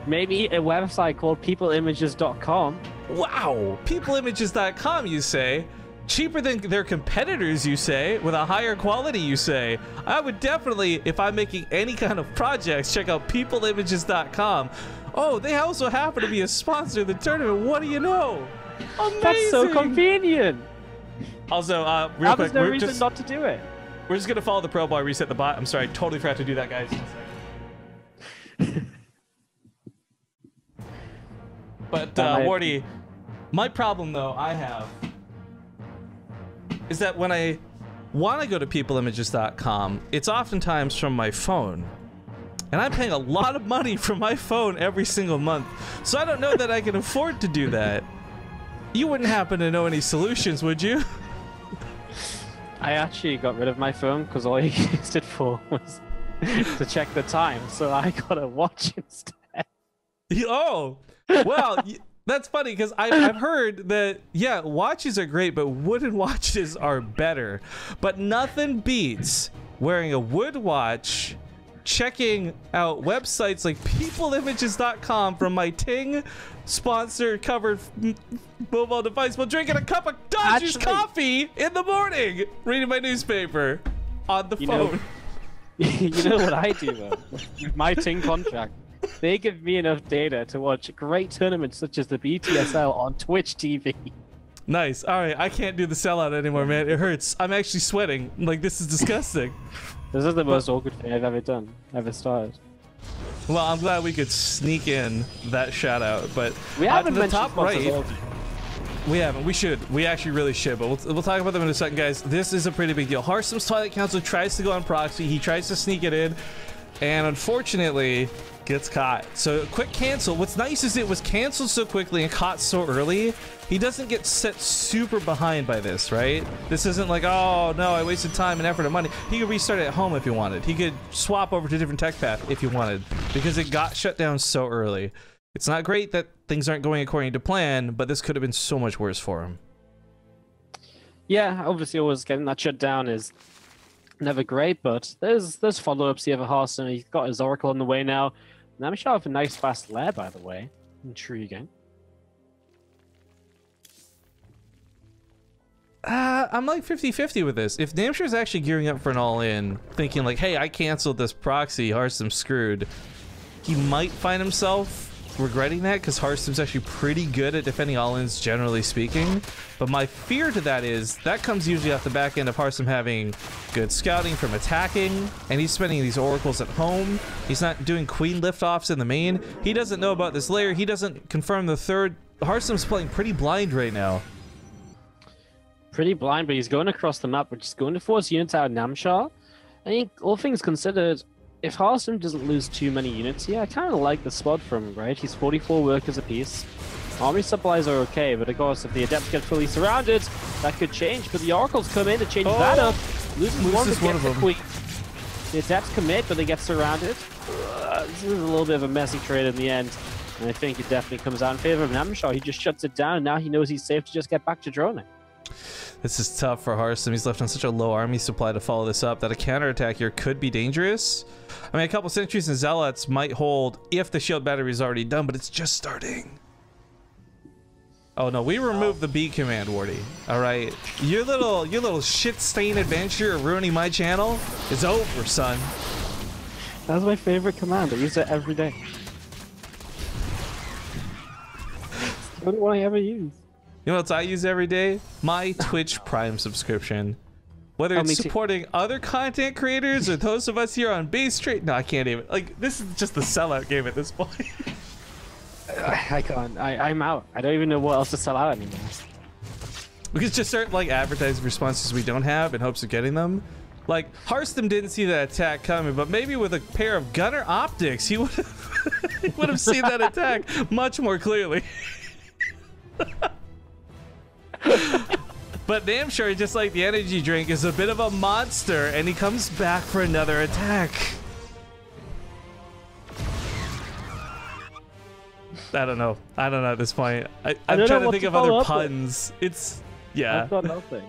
Maybe a website called peopleimages.com. Wow, peopleimages.com, you say? Cheaper than their competitors, you say? With a higher quality, you say? I would definitely, if I'm making any kind of projects, check out peopleimages.com. Oh, they also happen to be a sponsor of the tournament. What do you know? Amazing. That's so convenient. Also, real quick, there's no reason not to do it. We're just gonna follow the pro ball, reset the bot. I'm sorry, I totally forgot to do that, guys. But Wardy, my problem though I have is that when I want to go to peopleimages.com, it's oftentimes from my phone. And I'm paying a lot of money for my phone every single month. So I don't know that I can afford to do that. You wouldn't happen to know any solutions, would you? I actually got rid of my phone because all I used it for was to check the time. So I got a watch instead. Oh, well, that's funny because I've heard that, yeah, watches are great, but wooden watches are better. But nothing beats wearing a wood watch, checking out websites like peopleimages.com from my Ting sponsored covered mobile device while drinking a cup of Dodgers coffee in the morning, reading my newspaper on the phone. You know what I do though? With my Ting contract, they give me enough data to watch great tournaments such as the BTSL on Twitch TV. Nice. All right, I can't do the sellout anymore, man. It hurts. I'm actually sweating. Like, this is disgusting. This is the most awkward thing I've ever done, ever started. Well, I'm glad we could sneak in that shout out, but we haven't the mentioned top right. sponsors. We haven't. We should. We actually really should, but we'll talk about them in a second, guys. This is a pretty big deal. Harstem's Twilight Council tries to go on proxy. He tries to sneak it in, and unfortunately gets caught. So quick cancel. What's nice is it was canceled so quickly and caught so early. He doesn't get set super behind by this, right? This isn't like, oh no, I wasted time and effort and money. He could restart it at home if he wanted. He could swap over to a different tech path if he wanted, because it got shut down so early. It's not great that things aren't going according to plan, but this could have been so much worse for him. Yeah, obviously always getting that shut down is never great, but there's follow-ups here for Harstem. He's got his Oracle on the way now. Namshar with a nice fast lair, by the way. Intriguing. I'm like 50-50 with this. If Namshar's actually gearing up for an all-in, thinking like, hey, I canceled this proxy, Harstem's screwed, he might find himself regretting that, because Harstem's actually pretty good at defending all-ins, generally speaking. But my fear to that is that comes usually off the back end of Harstem having good scouting from attacking, and he's spending these oracles at home. He's not doing queen liftoffs in the main. He doesn't know about this layer. He doesn't confirm the third. Harstem's playing pretty blind right now. Pretty blind, but he's going across the map, which is going to force units out of Namshar. I think, all things considered, if Harstem doesn't lose too many units here, I kind of like the spot from him, right? He's 44 workers apiece. Army supplies are okay, but of course, if the Adepts get fully surrounded, that could change. But the Oracles come in to change that up. Loses one of them. The Adepts commit, but they get surrounded. This is a little bit of a messy trade in the end. And I think it definitely comes out in favor of Namshar. He just shuts it down, and now he knows he's safe to just get back to droning. This is tough for Harstem. He's left on such a low army supply to follow this up that a counterattack here could be dangerous. I mean, a couple sentries and zealots might hold if the shield battery is already done, but it's just starting. Oh no, we removed the B command, Wardy. All right, your little shit-stain adventure of ruining my channel is over, son. That's my favorite command. I use it every day. It's the only one I ever use. You know what else I use every day? My Twitch Prime subscription. Whether it's supporting other content creators or those of us here on BaseTrade. No, I can't even. Like, this is just the sellout game at this point. I can't. I'm out. I don't even know what else to sell out anymore. We could just start like advertising responses we don't have in hopes of getting them. Like, Harstem didn't see that attack coming, but maybe with a pair of gunner optics, he would have seen that attack much more clearly. But Namshar, just like the energy drink, is a bit of a monster, and he comes back for another attack. I don't know at this point. I'm trying to think of other puns. It's, yeah. I've got nothing.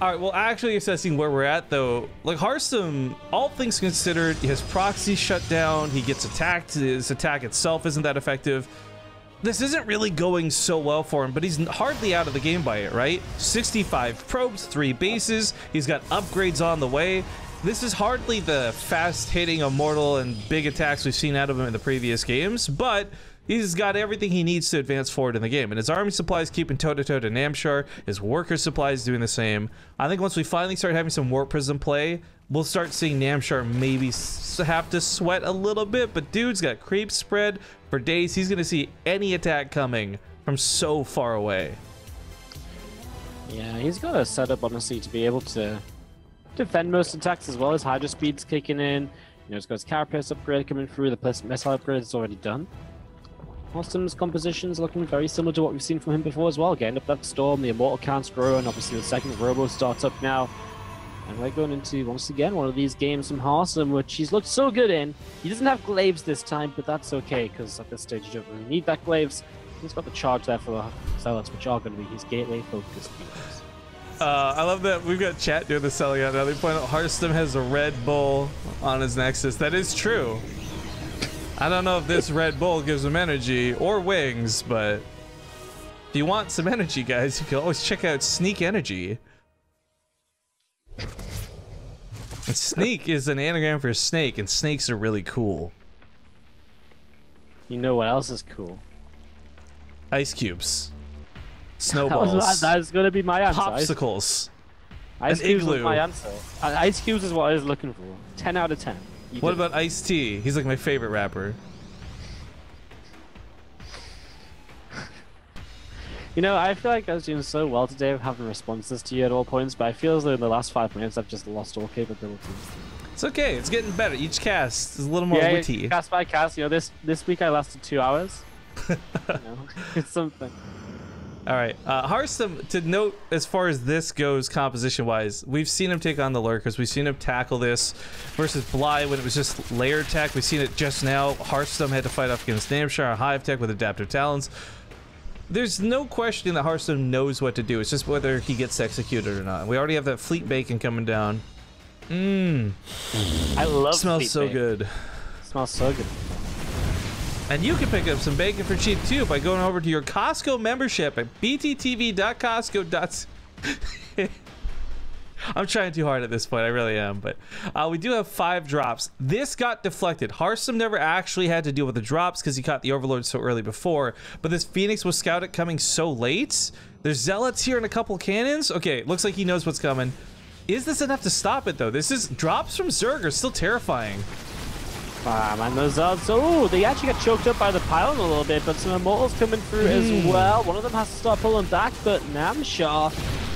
All right, well, actually assessing where we're at, though, like Harstem, all things considered, his proxy shut down, he gets attacked, his attack itself isn't that effective. This isn't really going so well for him, but he's hardly out of the game by it, right? 65 probes, 3 bases, he's got upgrades on the way. This is hardly the fast-hitting, immortal, and big attacks we've seen out of him in the previous games, but he's got everything he needs to advance forward in the game. And his army supplies keeping toe-to-toe to Namshar, his worker supplies doing the same. I think once we finally start having some Warp Prism play, we'll start seeing Namshar maybe have to sweat a little bit, but dude's got creep spread for days. He's going to see any attack coming from so far away. Yeah, he's got a setup, honestly, to be able to defend most attacks as well as Hydra Speed's kicking in. You know, he's got his Carapace upgrade coming through, the missile upgrade is already done. Harstem's composition is looking very similar to what we've seen from him before as well. Getting up that storm, the immortal counts grow, and obviously the second Robo starts up now. And we're going into, once again, one of these games from Harstem, which he's looked so good in. He doesn't have glaives this time, but that's okay, because at this stage you don't really need that glaives. He's got the charge there for the Zealots, which are going to be his gateway-focused units. I love that we've got chat doing the selling out now. They point out Harstem has a Red Bull on his Nexus. That is true. I don't know if this Red Bull gives him energy or wings, but if you want some energy, guys, you can always check out Sneak Energy. And Sneak is an anagram for snake, and snakes are really cool. You know what else is cool? Ice cubes. Snowballs. That's going to be my answer. Popsicles. Ice cubes was my answer. Ice cubes is what I was looking for. 10 out of 10. What about Ice-T? He's like my favorite rapper. You know, I feel like I was doing so well today of having responses to you at all points, but I feel as though in the last 5 minutes I've just lost all capabilities. It's okay. It's getting better. Each cast is a little more witty. Cast by cast. You know, this week I lasted 2 hours. You know, it's something. All right, Harstem, to note as far as this goes composition-wise, we've seen him take on the Lurkers. We've seen him tackle this versus Bly when it was just layer tech. We've seen it just now. Harstem had to fight off against Namshar, Hive Tech with Adaptive Talons. There's no question that Harstem knows what to do. It's just whether he gets executed or not. We already have that fleet bacon coming down. I love smells so good. It smells so good. And you can pick up some bacon for cheap too by going over to your Costco membership at bttv.costco.com. I'm trying too hard at this point, I really am, but we do have 5 drops. This got deflected. Harstem never actually had to deal with the drops because he caught the Overlord so early before, but this Phoenix was scouted coming so late. There's Zealots here and a couple cannons. Okay, looks like he knows what's coming. Is this enough to stop it though? This is drops from Zerg are still terrifying. Man, those Zealots, oh, they actually got choked up by the pylon a little bit, but some Immortals coming through as well. One of them has to start pulling back, but Namshar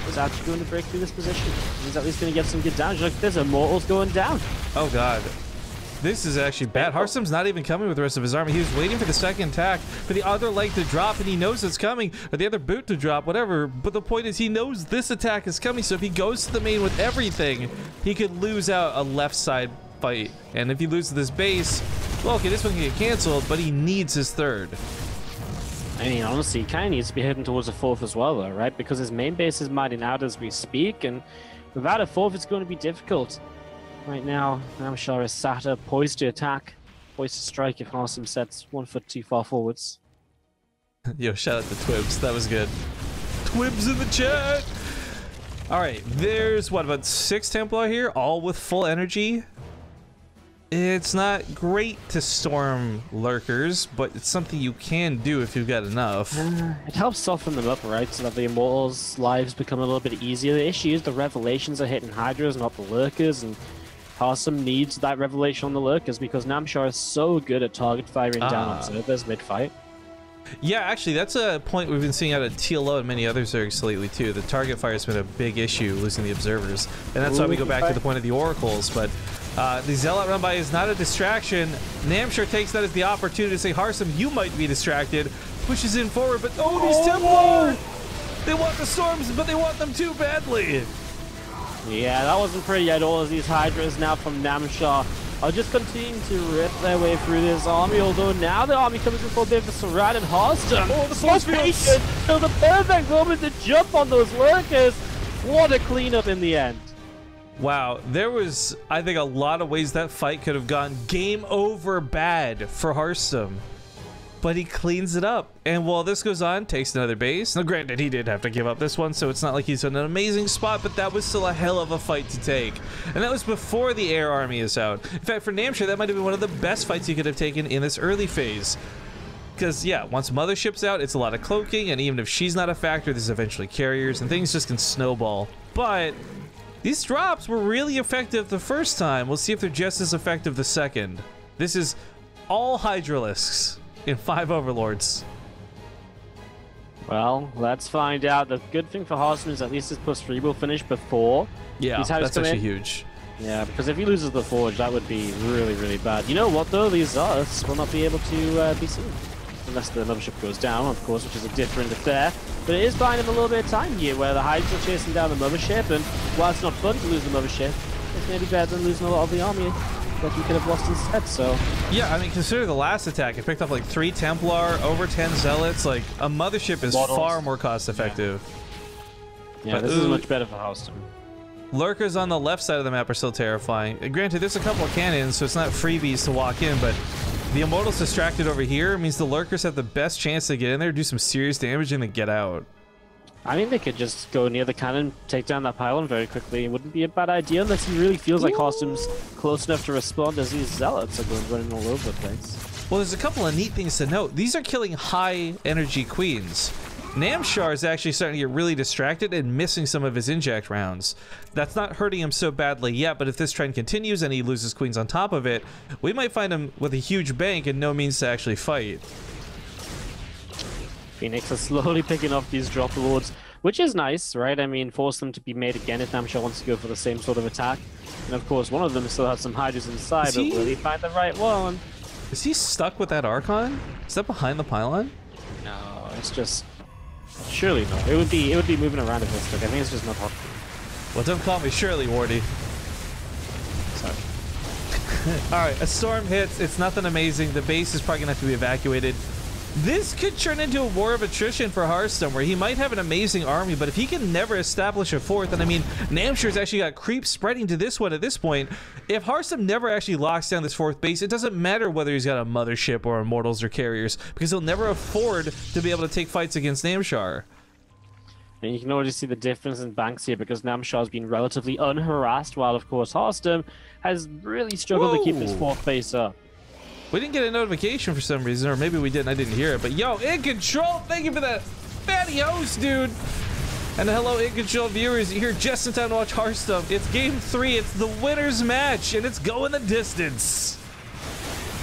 is actually going to break through this position. He's at least going to get some good damage. Look, there's Immortals going down. Oh god. This is actually bad. Harstem's not even coming with the rest of his army. He was waiting for the second attack, for the other leg to drop, and he knows it's coming, or the other boot to drop, whatever. But the point is, he knows this attack is coming, so if he goes to the main with everything, he could lose out a left side fight. And if he loses this base, well, okay, this one can get canceled, but he needs his third. I mean, honestly, he kind of needs to be heading towards a 4th as well, though, right? Because his main base is mining out as we speak, and without a 4th, it's going to be difficult. Right now, Namshar is sat up, poised to attack, poised to strike if Harstem sets 1 foot too far forwards. Yo, shout out to Twibs. That was good. Twibs in the chat! Alright, there's, what, about 6 Templar here, all with full energy? It's not great to storm Lurkers, but it's something you can do if you've got enough. It helps soften them up, right? So that the Immortals' lives become a little bit easier. The issue is the Revelations are hitting Hydras, not the Lurkers, and Harstem needs that Revelation on the Lurkers because Namshar is so good at target firing down observers mid-fight. Yeah, actually, that's a point we've been seeing out of TLO and many other Zergs lately, too. The target fire has been a big issue, losing the observers. And that's why we go back to the point of the Oracles, but the Zealot run by is not a distraction. Namshar takes that as the opportunity to say, Harstem, you might be distracted. Pushes in forward, but oh, these Templar! They want the storms, but they want them too badly. Yeah, that wasn't pretty at all as these Hydras now from Namshar are just continuing to rip their way through this army, although now the army comes in for a bit of a surround and Harstem. Oh, the force fields! So the perfect moment to jump on those Lurkers. What a cleanup in the end. Wow, there was, I think, a lot of ways that fight could have gone game over bad for Harstem. But he cleans it up. And while this goes on, takes another base. Now, granted, he did have to give up this one, so it's not like he's in an amazing spot, but that was still a hell of a fight to take. And that was before the air army is out. In fact, for Namshar, that might have been one of the best fights he could have taken in this early phase. Because, yeah, once Mothership's out, it's a lot of cloaking, and even if she's not a factor, there's eventually carriers, and things just can snowball. But these drops were really effective the first time. We'll see if they're just as effective the second. This is all Hydralisks in 5 Overlords. Well, let's find out. The good thing for Harstem is at least his +3 will finish before. Yeah, that's actually huge. Yeah, because if he loses the Forge, that would be really, really bad. You know what, though? These Zealots will not be able to be seen. Unless the Mothership goes down, of course, which is a different affair. But it is buying him a little bit of time here, where the Hives are chasing down the Mothership, and while it's not fun to lose the Mothership, it's maybe better than losing a lot of the army that you could have lost instead, so... Yeah, I mean, consider the last attack. It picked up like 3 Templar, over 10 Zealots. Like, a Mothership is far more cost-effective. Yeah, but this is much better for Harstem. Lurkers on the left side of the map are still terrifying. Granted, there's a couple of cannons, so it's not freebies to walk in, but the Immortals distracted over here means the Lurkers have the best chance to get in there, do some serious damage, and then get out. I mean, they could just go near the cannon, take down that pylon very quickly. It wouldn't be a bad idea unless he really feels like Harstem's close enough to respond as these Zealots are going running all over the place. Well, there's a couple of neat things to note. These are killing high energy queens. Namshar is actually starting to get really distracted and missing some of his inject rounds. That's not hurting him so badly yet, but if this trend continues and he loses queens on top of it, we might find him with a huge bank and no means to actually fight. Phoenix is slowly picking up these drop rewards, which is nice, right? I mean, force them to be made again if Namshar wants to go for the same sort of attack. And of course, one of them still has some hydras inside, but will he find the right one? Is he stuck with that Archon? Is that behind the pylon? No, it's just... Surely not. It would be moving around if it's stuck. I think it's just not hot. Well, don't call me Shirley, Wardy. Sorry. Alright, a storm hits. It's nothing amazing. The base is probably going to have to be evacuated. This could turn into a war of attrition for Harstem, where he might have an amazing army, but if he can never establish a fourth, and I mean, Namshar's actually got creep spreading to this one at this point. If Harstem never actually locks down this fourth base, it doesn't matter whether he's got a mothership or immortals or carriers, because he'll never afford to be able to take fights against Namshar. And you can already see the difference in banks here, because Namshar's been relatively unharassed, while of course Harstem has really struggled to keep his fourth base up. We didn't get a notification for some reason, or maybe we did and I didn't hear it, but yo, In Control, thank you for that fatty host, dude. And hello, In Control viewers, you're here just in time to watch Harstem. It's game 3, it's the winner's match, and it's going the distance.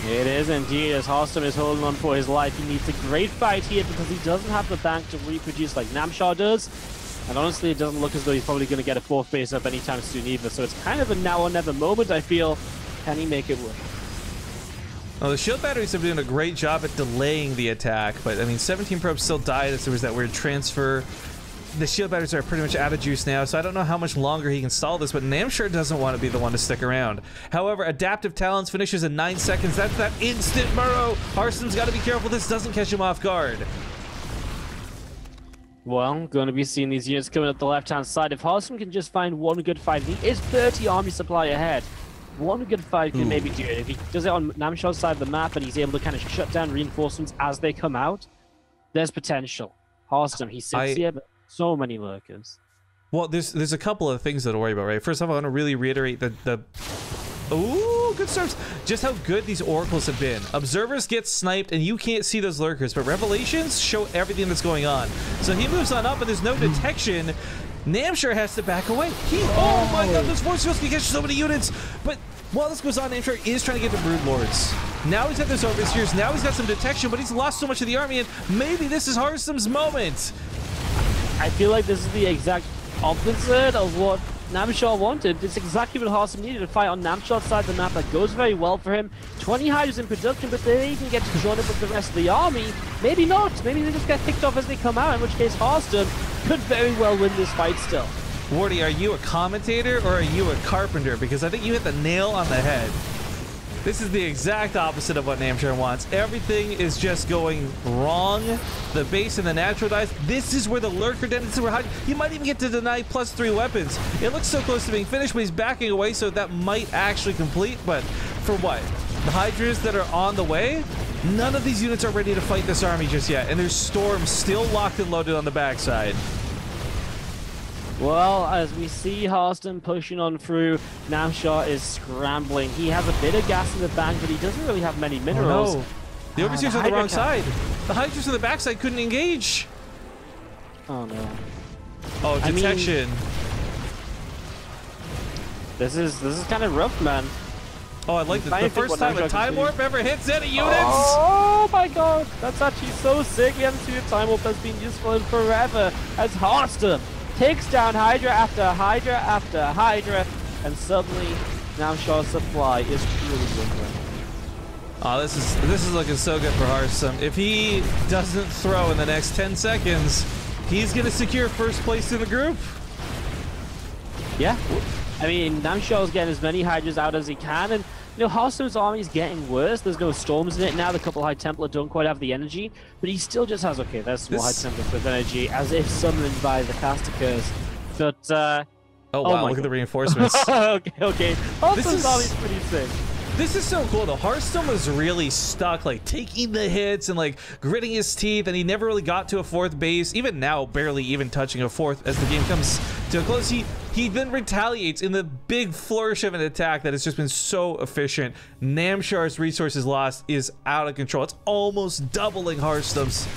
It is indeed, as Harstem is holding on for his life. He needs a great fight here because he doesn't have the bank to reproduce like Namshar does. And honestly, it doesn't look as though he's probably going to get a fourth base up anytime soon either. So it's kind of a now or never moment, I feel. Can he make it work? Well, the shield batteries have done a great job at delaying the attack, but I mean, 17 probes still died as there was that weird transfer. The shield batteries are pretty much out of juice now, so I don't know how much longer he can stall this, but Namshar doesn't want to be the one to stick around. However, Adaptive Talons finishes in 9 seconds. That's that instant burrow. Harstem's got to be careful this doesn't catch him off guard. Well, going to be seeing these units coming up the left-hand side. If Harstem can just find one good fight, he is 30 army supply ahead. One good fight can maybe do it. If he does it on Namshar's side of the map and he's able to kind of shut down reinforcements as they come out, there's potential. Harstem, he sits here, but so many lurkers. Well, there's a couple of things to worry about, right? First of all, I want to really reiterate the ooh, good starts. Just how good these oracles have been. Observers get sniped and you can't see those lurkers, but revelations show everything that's going on. So he moves on up and there's no detection. Namshar has to back away. Oh my god, those force fields can catch so many units. But while this goes on, Namshar is trying to get the Brood Lords. Now he's got those overseers, now he's got some detection, but he's lost so much of the army, and maybe this is Harstem's moment. I feel like this is the exact opposite of what Namshar wanted. It's exactly what Harstem needed, to fight on Namshar's side of the map. That goes very well for him. 20 hydras in production, but they even get to join up with the rest of the army. Maybe not. Maybe they just get picked off as they come out, in which case Harstem could very well win this fight still. Wardy, are you a commentator or are you a carpenter? Because I think you hit the nail on the head. This is the exact opposite of what Namshar wants. Everything is just going wrong. The base and the natural dies. This is where the lurker tendencies were high. He might even get to deny +3 weapons. It looks so close to being finished, but he's backing away, so that might actually complete. But for what? The hydras that are on the way? None of these units are ready to fight this army just yet, and there's storms still locked and loaded on the backside. Well, as we see Harstem pushing on through, Namshar is scrambling. He has a bit of gas in the bank, but he doesn't really have many minerals. Oh, no. The overseers are on the wrong side. The hydras on the backside couldn't engage. Oh no. Oh, detection. I mean, this is kind of rough, man. Oh, I like the first time a Time Warp ever hits any units. Oh my god, that's actually so sick. We haven't seen a Time Warp that's been useful in forever. As Harstem takes down Hydra after Hydra after Hydra, and suddenly Namshar's supply is truly dwindling. Oh, this is looking so good for Harstem. If he doesn't throw in the next 10 seconds, he's gonna secure first place in the group. Yeah. I mean, Namshar's getting as many Hydras out as he can, and you know, Harstem's army is getting worse. There's no storms in it now. The couple High Templar don't quite have the energy, but he still just has, okay, there's small High Templars with energy, as if summoned by the caster curse. But, oh wow, look at the reinforcements. okay. Harstem's army is pretty sick. This is so cool though. Harstem was really stuck, like taking the hits and like gritting his teeth, and he never really got to a fourth base. Even now, barely even touching a fourth as the game comes to a close. He then retaliates in the big flourish of an attack that has just been so efficient. Namshar's resources lost is out of control. It's almost doubling Harstem's.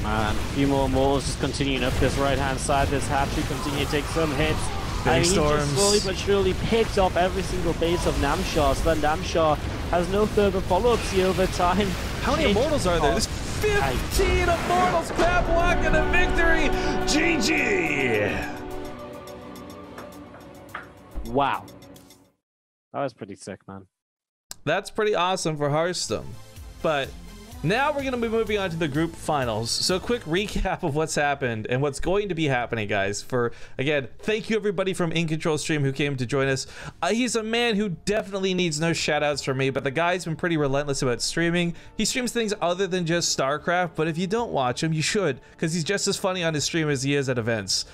Man, a few more Mortals just continuing up this right-hand side. This Happy continue to take some hits. Big storms. He just slowly but surely picks off every single base of Namshar, so that Namshar has no further follow-ups here over time. How many Immortals are there? There's 15 Immortals. Pap walking the victory. GG. Wow. That was pretty sick, man. That's pretty awesome for Harstem. But now we're going to be moving on to the group finals. So quick recap of what's happened and what's going to be happening, guys. For, again, thank you everybody from In Control Stream who came to join us. He's a man who definitely needs no shout outs from me, but the guy's been pretty relentless about streaming. He streams things other than just StarCraft, but if you don't watch him, you should, because he's just as funny on his stream as he is at events.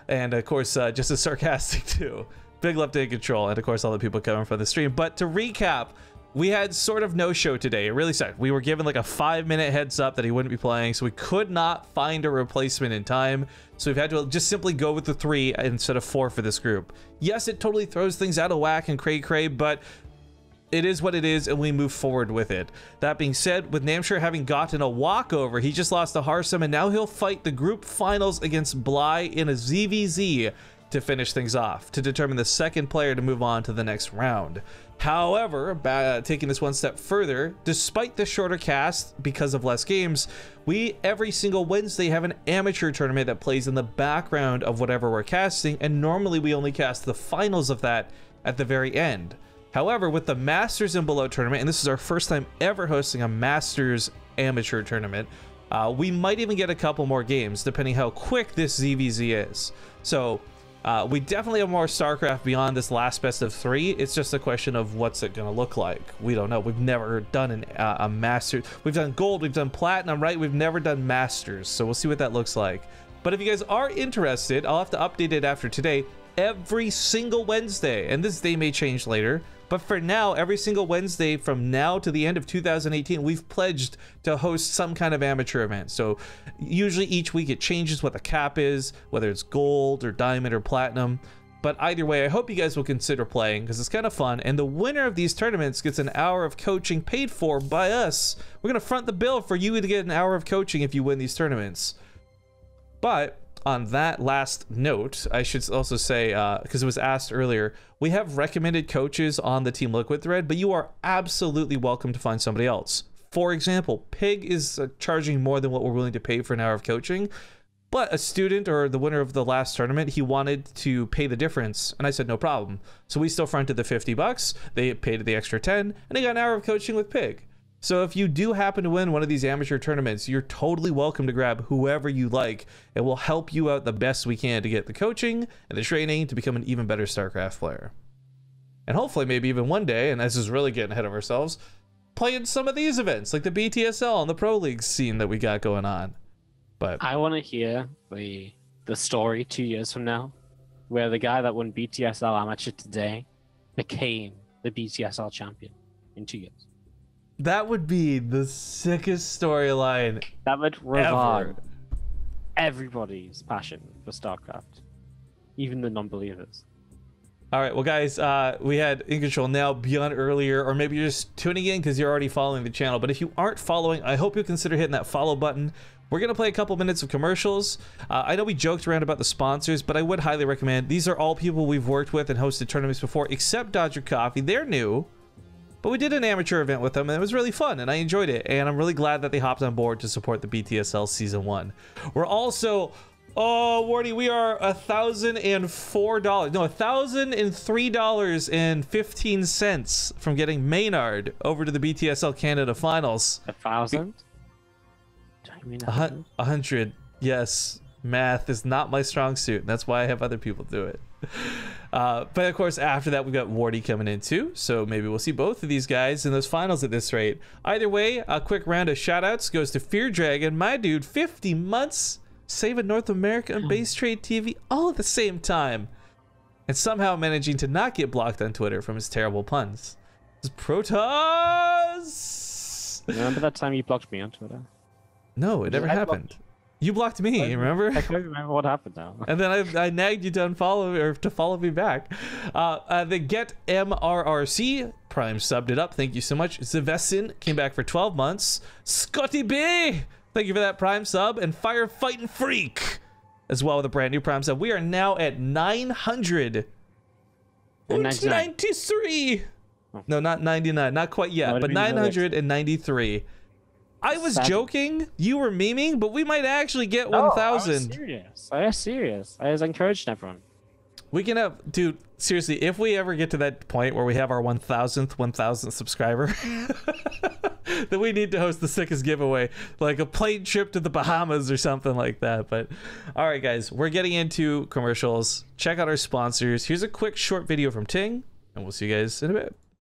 And of course, just as sarcastic too. Big love to In Control, and of course all the people coming from the stream. But to recap, we had sort of no show today. It really sucked. We were given like a 5-minute heads up that he wouldn't be playing, so we could not find a replacement in time. So we've had to just simply go with the 3 instead of 4 for this group. Yes, it totally throws things out of whack and cray, but it is what it is, and we move forward with it. That being said, with Namshar having gotten a walkover, he just lost to Harstem, and now he'll fight the group finals against Bly in a ZVZ to finish things off, to determine the second player to move on to the next round. However, taking this one step further, despite the shorter cast because of less games, we every single Wednesday have an amateur tournament that plays in the background of whatever we're casting, and normally we only cast the finals of that at the very end. However, with the Masters and Below tournament, and this is our first time ever hosting a Masters amateur tournament, we might even get a couple more games depending how quick this ZVZ is. So we definitely have more StarCraft beyond this last best of 3. It's just a question of what's it gonna look like. We don't know. We've never done a Masters. We've done Gold, we've done Platinum, right? We've never done Masters, so we'll see what that looks like. But if you guys are interested, I'll have to update it after today. Every single Wednesday, and this day may change later, but for now, every single Wednesday from now to the end of 2018, we've pledged to host some kind of amateur event. So usually each week it changes what the cap is, whether it's gold or diamond or platinum. But either way, I hope you guys will consider playing because it's kind of fun. And the winner of these tournaments gets an hour of coaching paid for by us. We're going to front the bill for you to get an hour of coaching if you win these tournaments. But on that last note, I should also say, because it was asked earlier, we have recommended coaches on the Team Liquid thread, but you are absolutely welcome to find somebody else. For example, Pig is charging more than what we're willing to pay for an hour of coaching, but a student or the winner of the last tournament, he wanted to pay the difference, and I said no problem. So we still fronted the 50 bucks, they paid the extra 10, and they got an hour of coaching with Pig. So if you do happen to win one of these amateur tournaments, you're totally welcome to grab whoever you like, and we'll help you out the best we can to get the coaching and the training to become an even better StarCraft player. And hopefully maybe even one day, and this is really getting ahead of ourselves, play in some of these events like the BTSL and the Pro League scene that we got going on. But I want to hear the story 2 years from now, where the guy that won BTSL amateur today became the BTSL champion in 2 years. that would be the sickest storyline. That would revive everybody's passion for StarCraft, even the non-believers. All right, well, guys, we had In Control now beyond earlier, or maybe you're just tuning in because you're already following the channel. But if you aren't following, I hope you'll consider hitting that follow button. We're going to play a couple minutes of commercials. I know we joked around about the sponsors, but I would highly recommend. These are all people we've worked with and hosted tournaments before, except Dodger Coffee. They're new, but we did an amateur event with them, and it was really fun, and I enjoyed it. And I'm really glad that they hopped on board to support the BTSL Season 1. We're also... Oh, Wardy, we are $1,004. No, $1,003.15 from getting Maynard over to the BTSL Canada Finals. 1,000? 100. Yes, math is not my strong suit. That's why I have other people do it. But of course, after that, we've got Wardy coming in too. So maybe we'll see both of these guys in those finals at this rate. Either way, a quick round of shout outs goes to Fear Dragon, my dude, 50 months. Saving North America and BaseTradeTV all at the same time, and somehow managing to not get blocked on Twitter from his terrible puns. It's Protoss! Remember that time you blocked me on Twitter? No, it never happened. You blocked me, remember? I can't remember what happened now. And then I nagged you to unfollow or to follow me back. The Get MRRC Prime subbed it up. Thank you so much. Zevesin came back for 12 months. Scotty B Thank you for that Prime sub. And Firefighting Freak as well with a brand new Prime sub. We are now at 993. No, not 99. Not quite yet, but 993. I was joking. You were memeing, but we might actually get 1,000. I was serious. I was encouraging everyone. We can have, dude, seriously, if we ever get to that point where we have our 1,000th subscriber, then we need to host the sickest giveaway, like a plane trip to the Bahamas or something like that. But all right, guys, we're getting into commercials. Check out our sponsors. Here's a quick short video from Ting, and we'll see you guys in a bit.